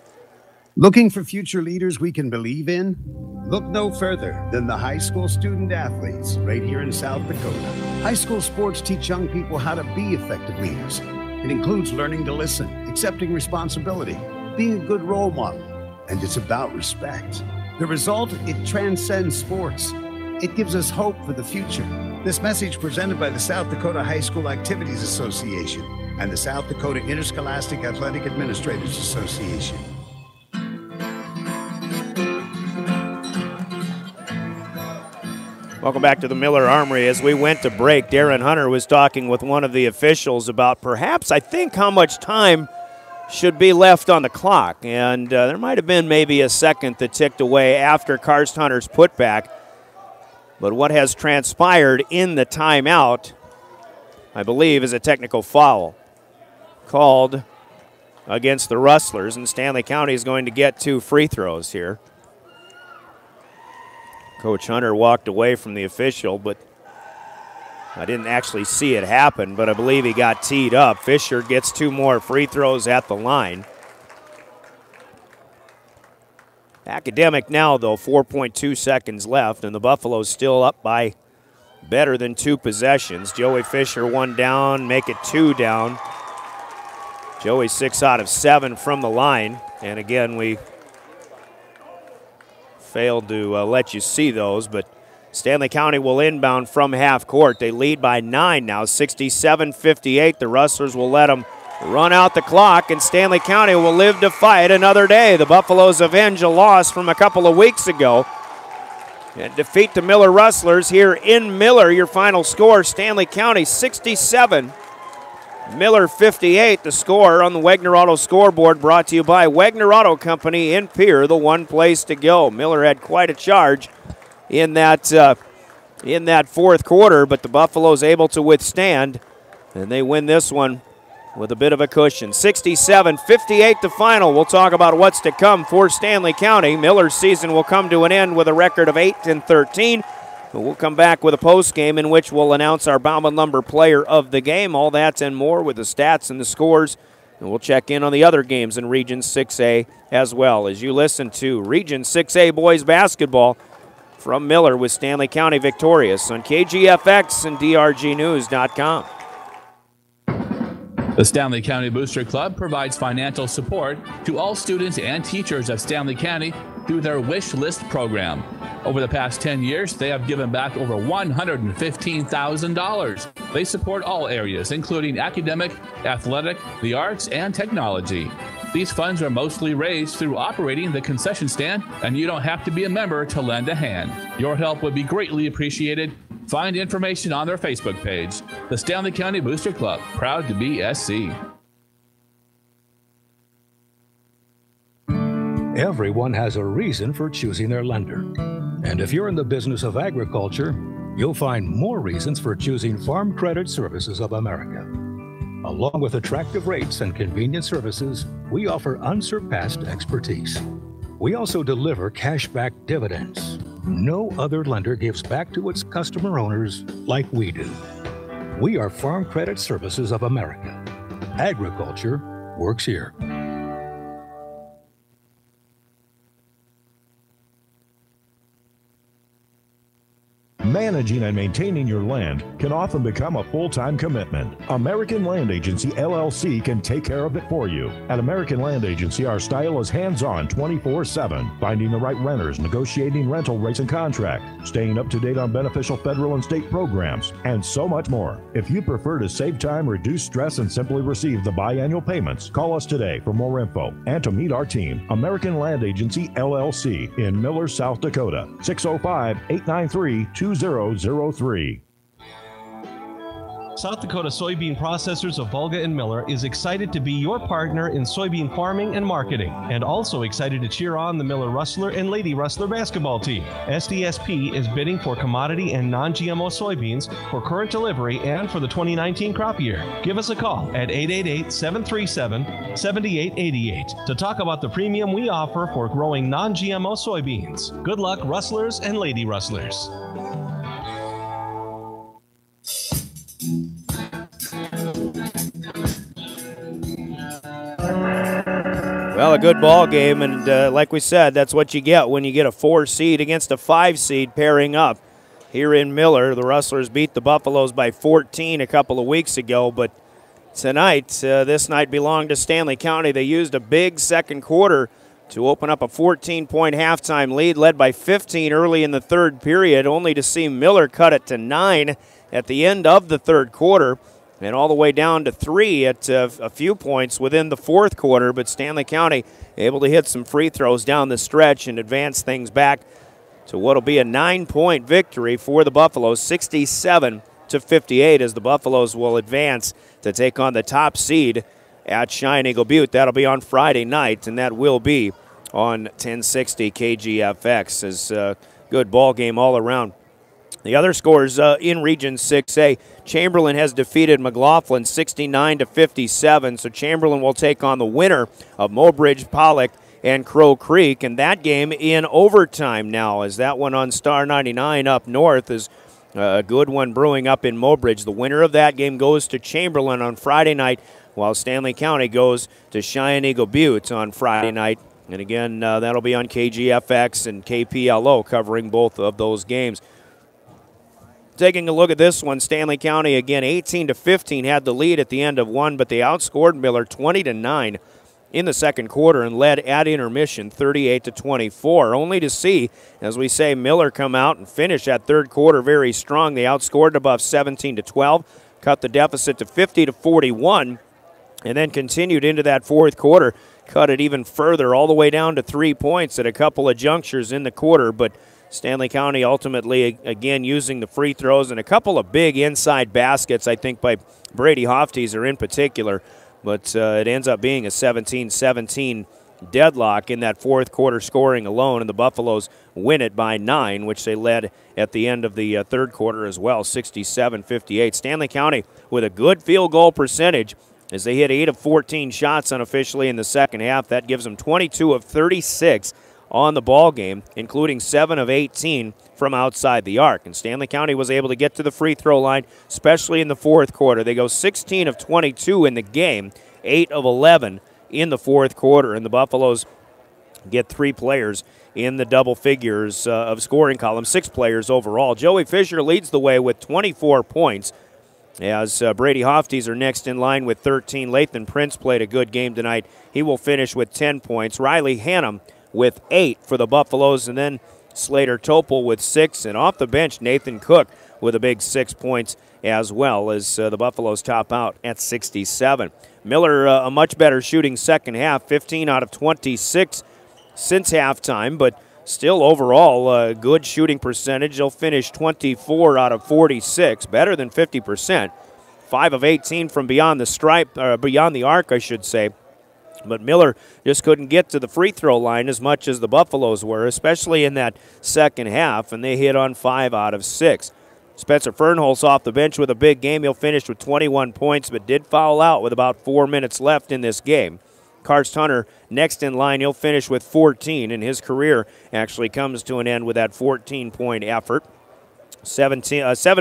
Looking for future leaders we can believe in? Look no further than the high school student athletes right here in South Dakota. High school sports teach young people how to be effective leaders. It includes learning to listen, accepting responsibility, being a good role model, and it's about respect. The result, it transcends sports. It gives us hope for the future. This message presented by the South Dakota High School Activities Association and the South Dakota Interscholastic Athletic Administrators Association. Welcome back to the Miller Armory. As we went to break, Darren Hunter was talking with one of the officials about perhaps, I think, how much time should be left on the clock. And there might have been maybe a second that ticked away after Karst Hunter's putback. But what has transpired in the timeout, I believe, is a technical foul called against the Rustlers. And Stanley County is going to get 2 free throws here. Coach Hunter walked away from the official, but I didn't actually see it happen, but I believe he got teed up. Fisher gets 2 more free throws at the line. Academic now, though, 4.2 seconds left, and the Buffaloes still up by better than 2 possessions. Joey Fisher 1 down, make it 2 down. Joey 6 out of 7 from the line, and again, we failed to let you see those, but Stanley County will inbound from half court. They lead by 9 now, 67-58. The Rustlers will let them run out the clock, and Stanley County will live to fight another day. The Buffaloes avenge a loss from a couple of weeks ago and defeat the Miller Rustlers here in Miller. Your final score, Stanley County 67, Miller 58. The score on the Wegner Auto scoreboard brought to you by Wegner Auto Company in Pierre, the one place to go. Miller had quite a charge in that fourth quarter, but the Buffaloes able to withstand, and they win this one with a bit of a cushion. 67-58 the final. We'll talk about what's to come for Stanley County. Miller's season will come to an end with a record of 8-13. But we'll come back with a post game in which we'll announce our Bauman Lumber player of the game. All that and more with the stats and the scores. And we'll check in on the other games in Region 6A as well as you listen to Region 6A boys basketball from Miller with Stanley County victorious on KGFX and DRGnews.com. The Stanley County Booster Club provides financial support to all students and teachers of Stanley County through their Wish List program. Over the past 10 years, they have given back over $115,000. They support all areas, including academic, athletic, the arts, and technology. These funds are mostly raised through operating the concession stand, and you don't have to be a member to lend a hand. Your help would be greatly appreciated. Find information on their Facebook page. The Stanley County Booster Club, proud to be SC. Everyone has a reason for choosing their lender. And if you're in the business of agriculture, you'll find more reasons for choosing Farm Credit Services of America. Along with attractive rates and convenient services, we offer unsurpassed expertise. We also deliver cashback dividends. No other lender gives back to its customer owners like we do. We are Farm Credit Services of America. Agriculture works here. Managing and maintaining your land can often become a full-time commitment. American Land Agency, LLC can take care of it for you. At American Land Agency, our style is hands-on 24/7, finding the right renters, negotiating rental rates and contract, staying up to date on beneficial federal and state programs, and so much more. If you prefer to save time, reduce stress, and simply receive the biannual payments, call us today for more info and to meet our team. American Land Agency, LLC in Miller, South Dakota, 605-893-2003. South Dakota Soybean Processors of Volga and Miller is excited to be your partner in soybean farming and marketing, and also excited to cheer on the Miller Rustler and Lady Rustler basketball team. SDSP is bidding for commodity and non-GMO soybeans for current delivery and for the 2019 crop year. Give us a call at 888-737-7888 to talk about the premium we offer for growing non-GMO soybeans. Good luck, Rustlers and Lady Rustlers. Well, a good ball game, and like we said, that's what you get when you get a 4 seed against a 5 seed pairing up. Here in Miller, the Rustlers beat the Buffaloes by 14 a couple of weeks ago, but tonight, this night belonged to Stanley County. They used a big second quarter to open up a 14-point halftime lead, led by 15 early in the third period, only to see Miller cut it to 9 at the end of the third quarter, and all the way down to 3 at a few points within the fourth quarter. But Stanley County able to hit some free throws down the stretch and advance things back to what will be a 9-point victory for the Buffaloes, 67-58, as the Buffaloes will advance to take on the top seed at Cheyenne Eagle Butte. That'll be on Friday night, and that will be on 1060 KGFX. As a good ball game all around. The other scores in Region 6A, Chamberlain has defeated McLaughlin 69-57, so Chamberlain will take on the winner of Mobridge, Pollock, and Crow Creek, and that game in overtime now, as that one on Star 99 up north is a good one brewing up in Mobridge. The winner of that game goes to Chamberlain on Friday night, while Stanley County goes to Cheyenne Eagle Butte on Friday night. And again, that'll be on KGFX and KPLO covering both of those games. Taking a look at this one, Stanley County again 18-15 had the lead at the end of one, but they outscored Miller 20-9 in the second quarter and led at intermission 38-24. Only to see, as we say, Miller come out and finish that third quarter very strong. They outscored above 17-12, cut the deficit to 50-41, and then continued into that fourth quarter, cut it even further all the way down to 3 points at a couple of junctures in the quarter, but Stanley County ultimately, again, using the free throws and a couple of big inside baskets, I think, by Brady Hofteser in particular. But it ends up being a 17-17 deadlock in that fourth quarter scoring alone, and the Buffaloes win it by 9, which they led at the end of the third quarter as well, 67-58. Stanley County with a good field goal percentage as they hit 8 of 14 shots unofficially in the second half. That gives them 22 of 36 on the ball game, including 7 of 18 from outside the arc. And Stanley County was able to get to the free throw line, especially in the fourth quarter. They go 16 of 22 in the game, 8 of 11 in the fourth quarter. And the Buffaloes get 3 players in the double figures of scoring column, 6 players overall. Joey Fisher leads the way with 24 points. As Brady Hofteser next in line with 13. Lathan Prince played a good game tonight. He will finish with 10 points. Riley Hannum with 8 for the Buffaloes, and then Slater Topol with 6. And off the bench, Nathan Cook with a big 6 points as well, as the Buffaloes top out at 67. Miller, a much better shooting second half, 15 out of 26 since halftime, but still overall a good shooting percentage. They'll finish 24 out of 46, better than 50%. 5 of 18 from beyond the stripe, beyond the arc, I should say. But Miller just couldn't get to the free throw line as much as the Buffaloes were, especially in that second half, and they hit on 5 out of 6. Spencer Fernholz off the bench with a big game. He'll finish with 21 points, but did foul out with about 4 minutes left in this game. Karst Hunter next in line. He'll finish with 14, and his career actually comes to an end with that 14-point effort. 7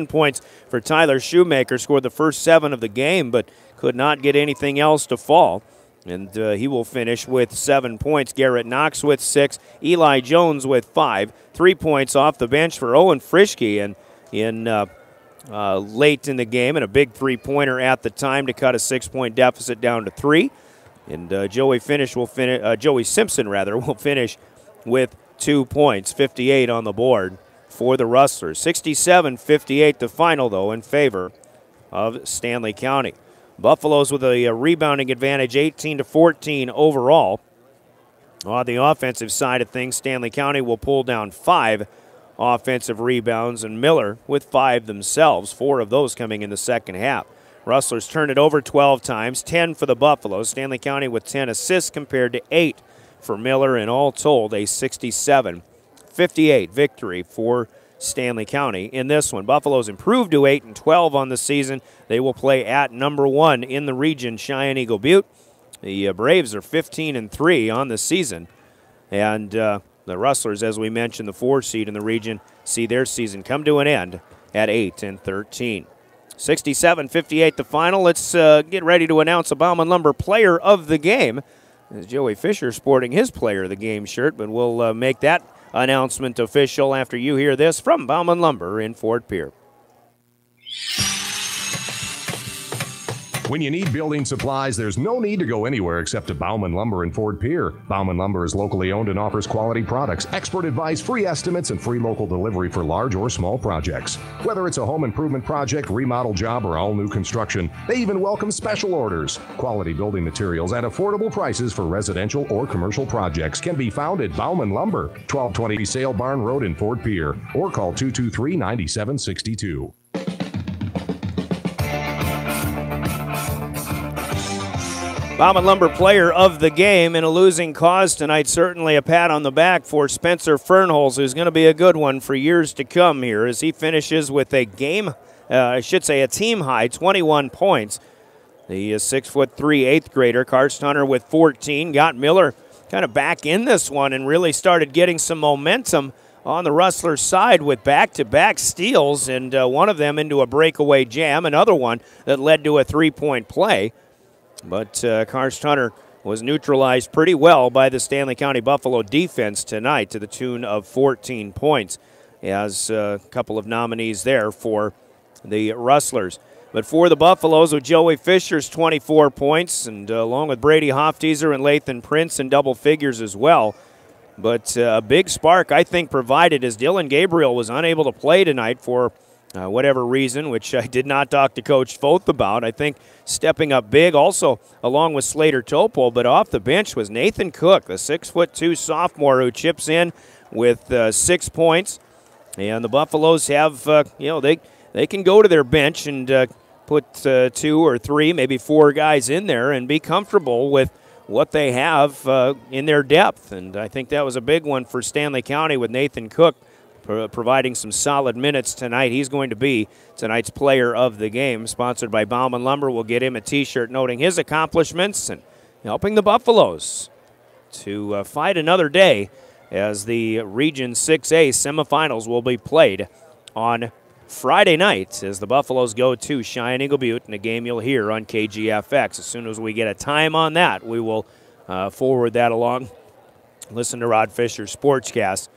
points for Tyler Shoemaker. Scored the first 7 of the game, but could not get anything else to fall. And he will finish with 7 points. Garrett Knox with 6. Eli Jones with 5. 3 points off the bench for Owen Frischke. And in late in the game, and a big three-pointer at the time to cut a 6-point deficit down to 3. And Joey Simpson will finish with 2 points, 58 on the board for the Rustlers. 67-58 the final, though, in favor of Stanley County. Buffaloes with a rebounding advantage, 18-14 overall. On the offensive side of things, Stanley County will pull down 5 offensive rebounds, and Miller with 5 themselves, 4 of those coming in the second half. Rustlers turned it over 12 times, 10 for the Buffaloes. Stanley County with 10 assists compared to 8 for Miller, and all told a 67-58 victory for Stanley County in this one. Buffaloes improved to 8-12 on the season. They will play at number 1 in the region, Cheyenne Eagle Butte. The Braves are 15-3 on the season, and the Rustlers, as we mentioned, the 4 seed in the region, see their season come to an end at 8-13. 67-58 the final. Let's get ready to announce a Bauman Lumber Player of the Game. As Joey Fisher sporting his Player of the Game shirt, but we'll make that announcement official after you hear this from Bauman Lumber in Fort Pierre. When you need building supplies, there's no need to go anywhere except to Bauman Lumber in Fort Pierre. Bauman Lumber is locally owned and offers quality products, expert advice, free estimates, and free local delivery for large or small projects. Whether it's a home improvement project, remodel job, or all new construction, they even welcome special orders. Quality building materials at affordable prices for residential or commercial projects can be found at Bauman Lumber, 1220 Sale Barn Road in Fort Pierre, or call 223-9762. Bauman Lumber Player of the Game in a losing cause tonight. Certainly a pat on the back for Spencer Fernholz, who's going to be a good one for years to come here as he finishes with a team high 21 points. The 6'3" 8th grader, Karst Hunter, with 14, got Miller kind of back in this one and really started getting some momentum on the Rustlers' side with back-to-back steals, and one of them into a breakaway jam, another one that led to a 3-point play. But Karst Hunter was neutralized pretty well by the Stanley County Buffalo defense tonight to the tune of 14 points, as a couple of nominees there for the Rustlers. But for the Buffaloes, with Joey Fisher's 24 points, and along with Brady Hofteaser and Lathan Prince in double figures as well. But a big spark, I think, provided as Dylan Gabriel was unable to play tonight for whatever reason, which I did not talk to Coach Foth about. I think stepping up big also along with Slater Topol, but off the bench was Nathan Cook, the 6'2" sophomore who chips in with 6 points. And the Buffaloes have, they can go to their bench and put 2 or 3, maybe 4 guys in there and be comfortable with what they have in their depth. And I think that was a big one for Stanley County with Nathan Cook providing some solid minutes tonight. He's going to be tonight's Player of the Game, sponsored by Bauman Lumber. We'll get him a T-shirt noting his accomplishments and helping the Buffaloes to fight another day as the Region 6A semifinals will be played on Friday night as the Buffaloes go to Cheyenne Eagle Butte in a game you'll hear on KGFX. As soon as we get a time on that, we will forward that along. Listen to Rod Fisher's Sportscast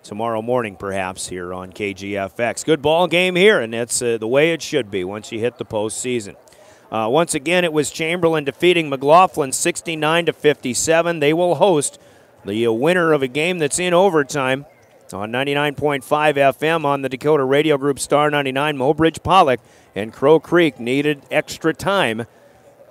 tomorrow morning, perhaps, here on KGFX. Good ball game here, and that's the way it should be once you hit the postseason. Once again, it was Chamberlain defeating McLaughlin 69-57. They will host the winner of a game that's in overtime on 99.5 FM on the Dakota Radio Group Star 99. Mobridge Pollock and Crow Creek needed extra time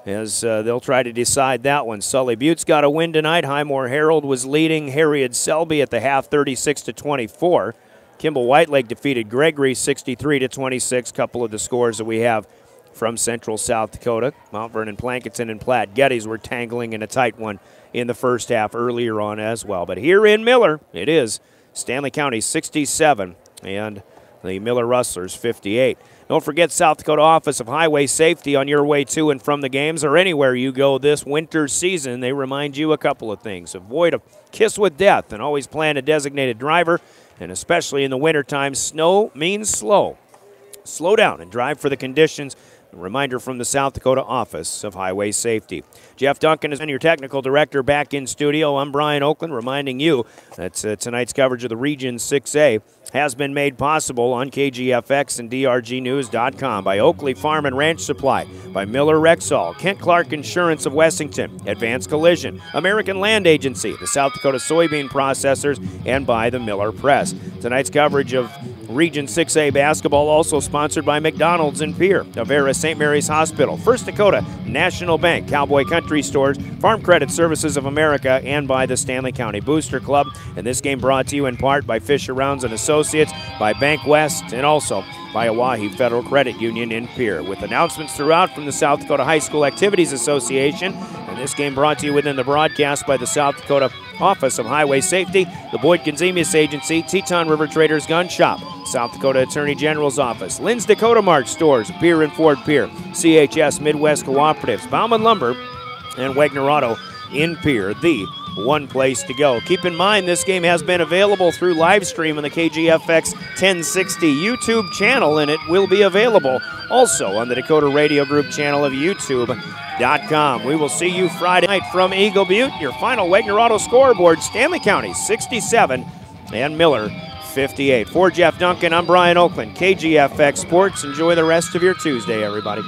as they'll try to decide that one. Sully Butte's got a win tonight. Highmore Herald was leading Harriet Selby at the half 36-24. Kimball Whitelake defeated Gregory 63-26. Couple of the scores that we have from Central South Dakota. Mount Vernon Plankinton and Platte Geddes were tangling in a tight one in the first half earlier on as well. But here in Miller, it is Stanley County 67 and the Miller Rustlers 58. Don't forget South Dakota Office of Highway Safety on your way to and from the games or anywhere you go this winter season. They remind you a couple of things. Avoid a kiss with death and always plan a designated driver. And especially in the wintertime, snow means slow. Slow down and drive for the conditions. A reminder from the South Dakota Office of Highway Safety. Jeff Duncan is your technical director back in studio. I'm Brian Oakland reminding you that tonight's coverage of the Region 6A has been made possible on KGFX and DRGnews.com by Oakley Farm and Ranch Supply, by Miller Rexall, Kent Clark Insurance of Wessington, Advanced Collision, American Land Agency, the South Dakota Soybean Processors, and by the Miller Press. Tonight's coverage of Region 6A basketball also sponsored by McDonald's in Pierre, Avera St. Mary's Hospital, First Dakota National Bank, Cowboy Country Stores, Farm Credit Services of America, and by the Stanley County Booster Club. And this game brought to you in part by Fisher Rounds and Associates, by Bank West, and also by Oahe Federal Credit Union in Pierre. With announcements throughout from the South Dakota High School Activities Association, and this game brought to you within the broadcast by the South Dakota Office of Highway Safety, the Boyd Gonzemius Agency, Teton River Traders Gun Shop, South Dakota Attorney General's Office, Lynn's Dakota Mart Stores, Pierre and Ford Pierre, CHS Midwest Cooperatives, Bauman Lumber, and Wagner Auto in Pierre, the one place to go. Keep in mind, this game has been available through live stream on the KGFX 1060 YouTube channel, and it will be available also on the Dakota Radio Group channel of YouTube.com. We will see you Friday night from Eagle Butte. Your final Wagner Auto scoreboard, Stanley County 67 and Miller 58. For Jeff Duncan, I'm Brian Oakland, KGFX Sports. Enjoy the rest of your Tuesday, everybody.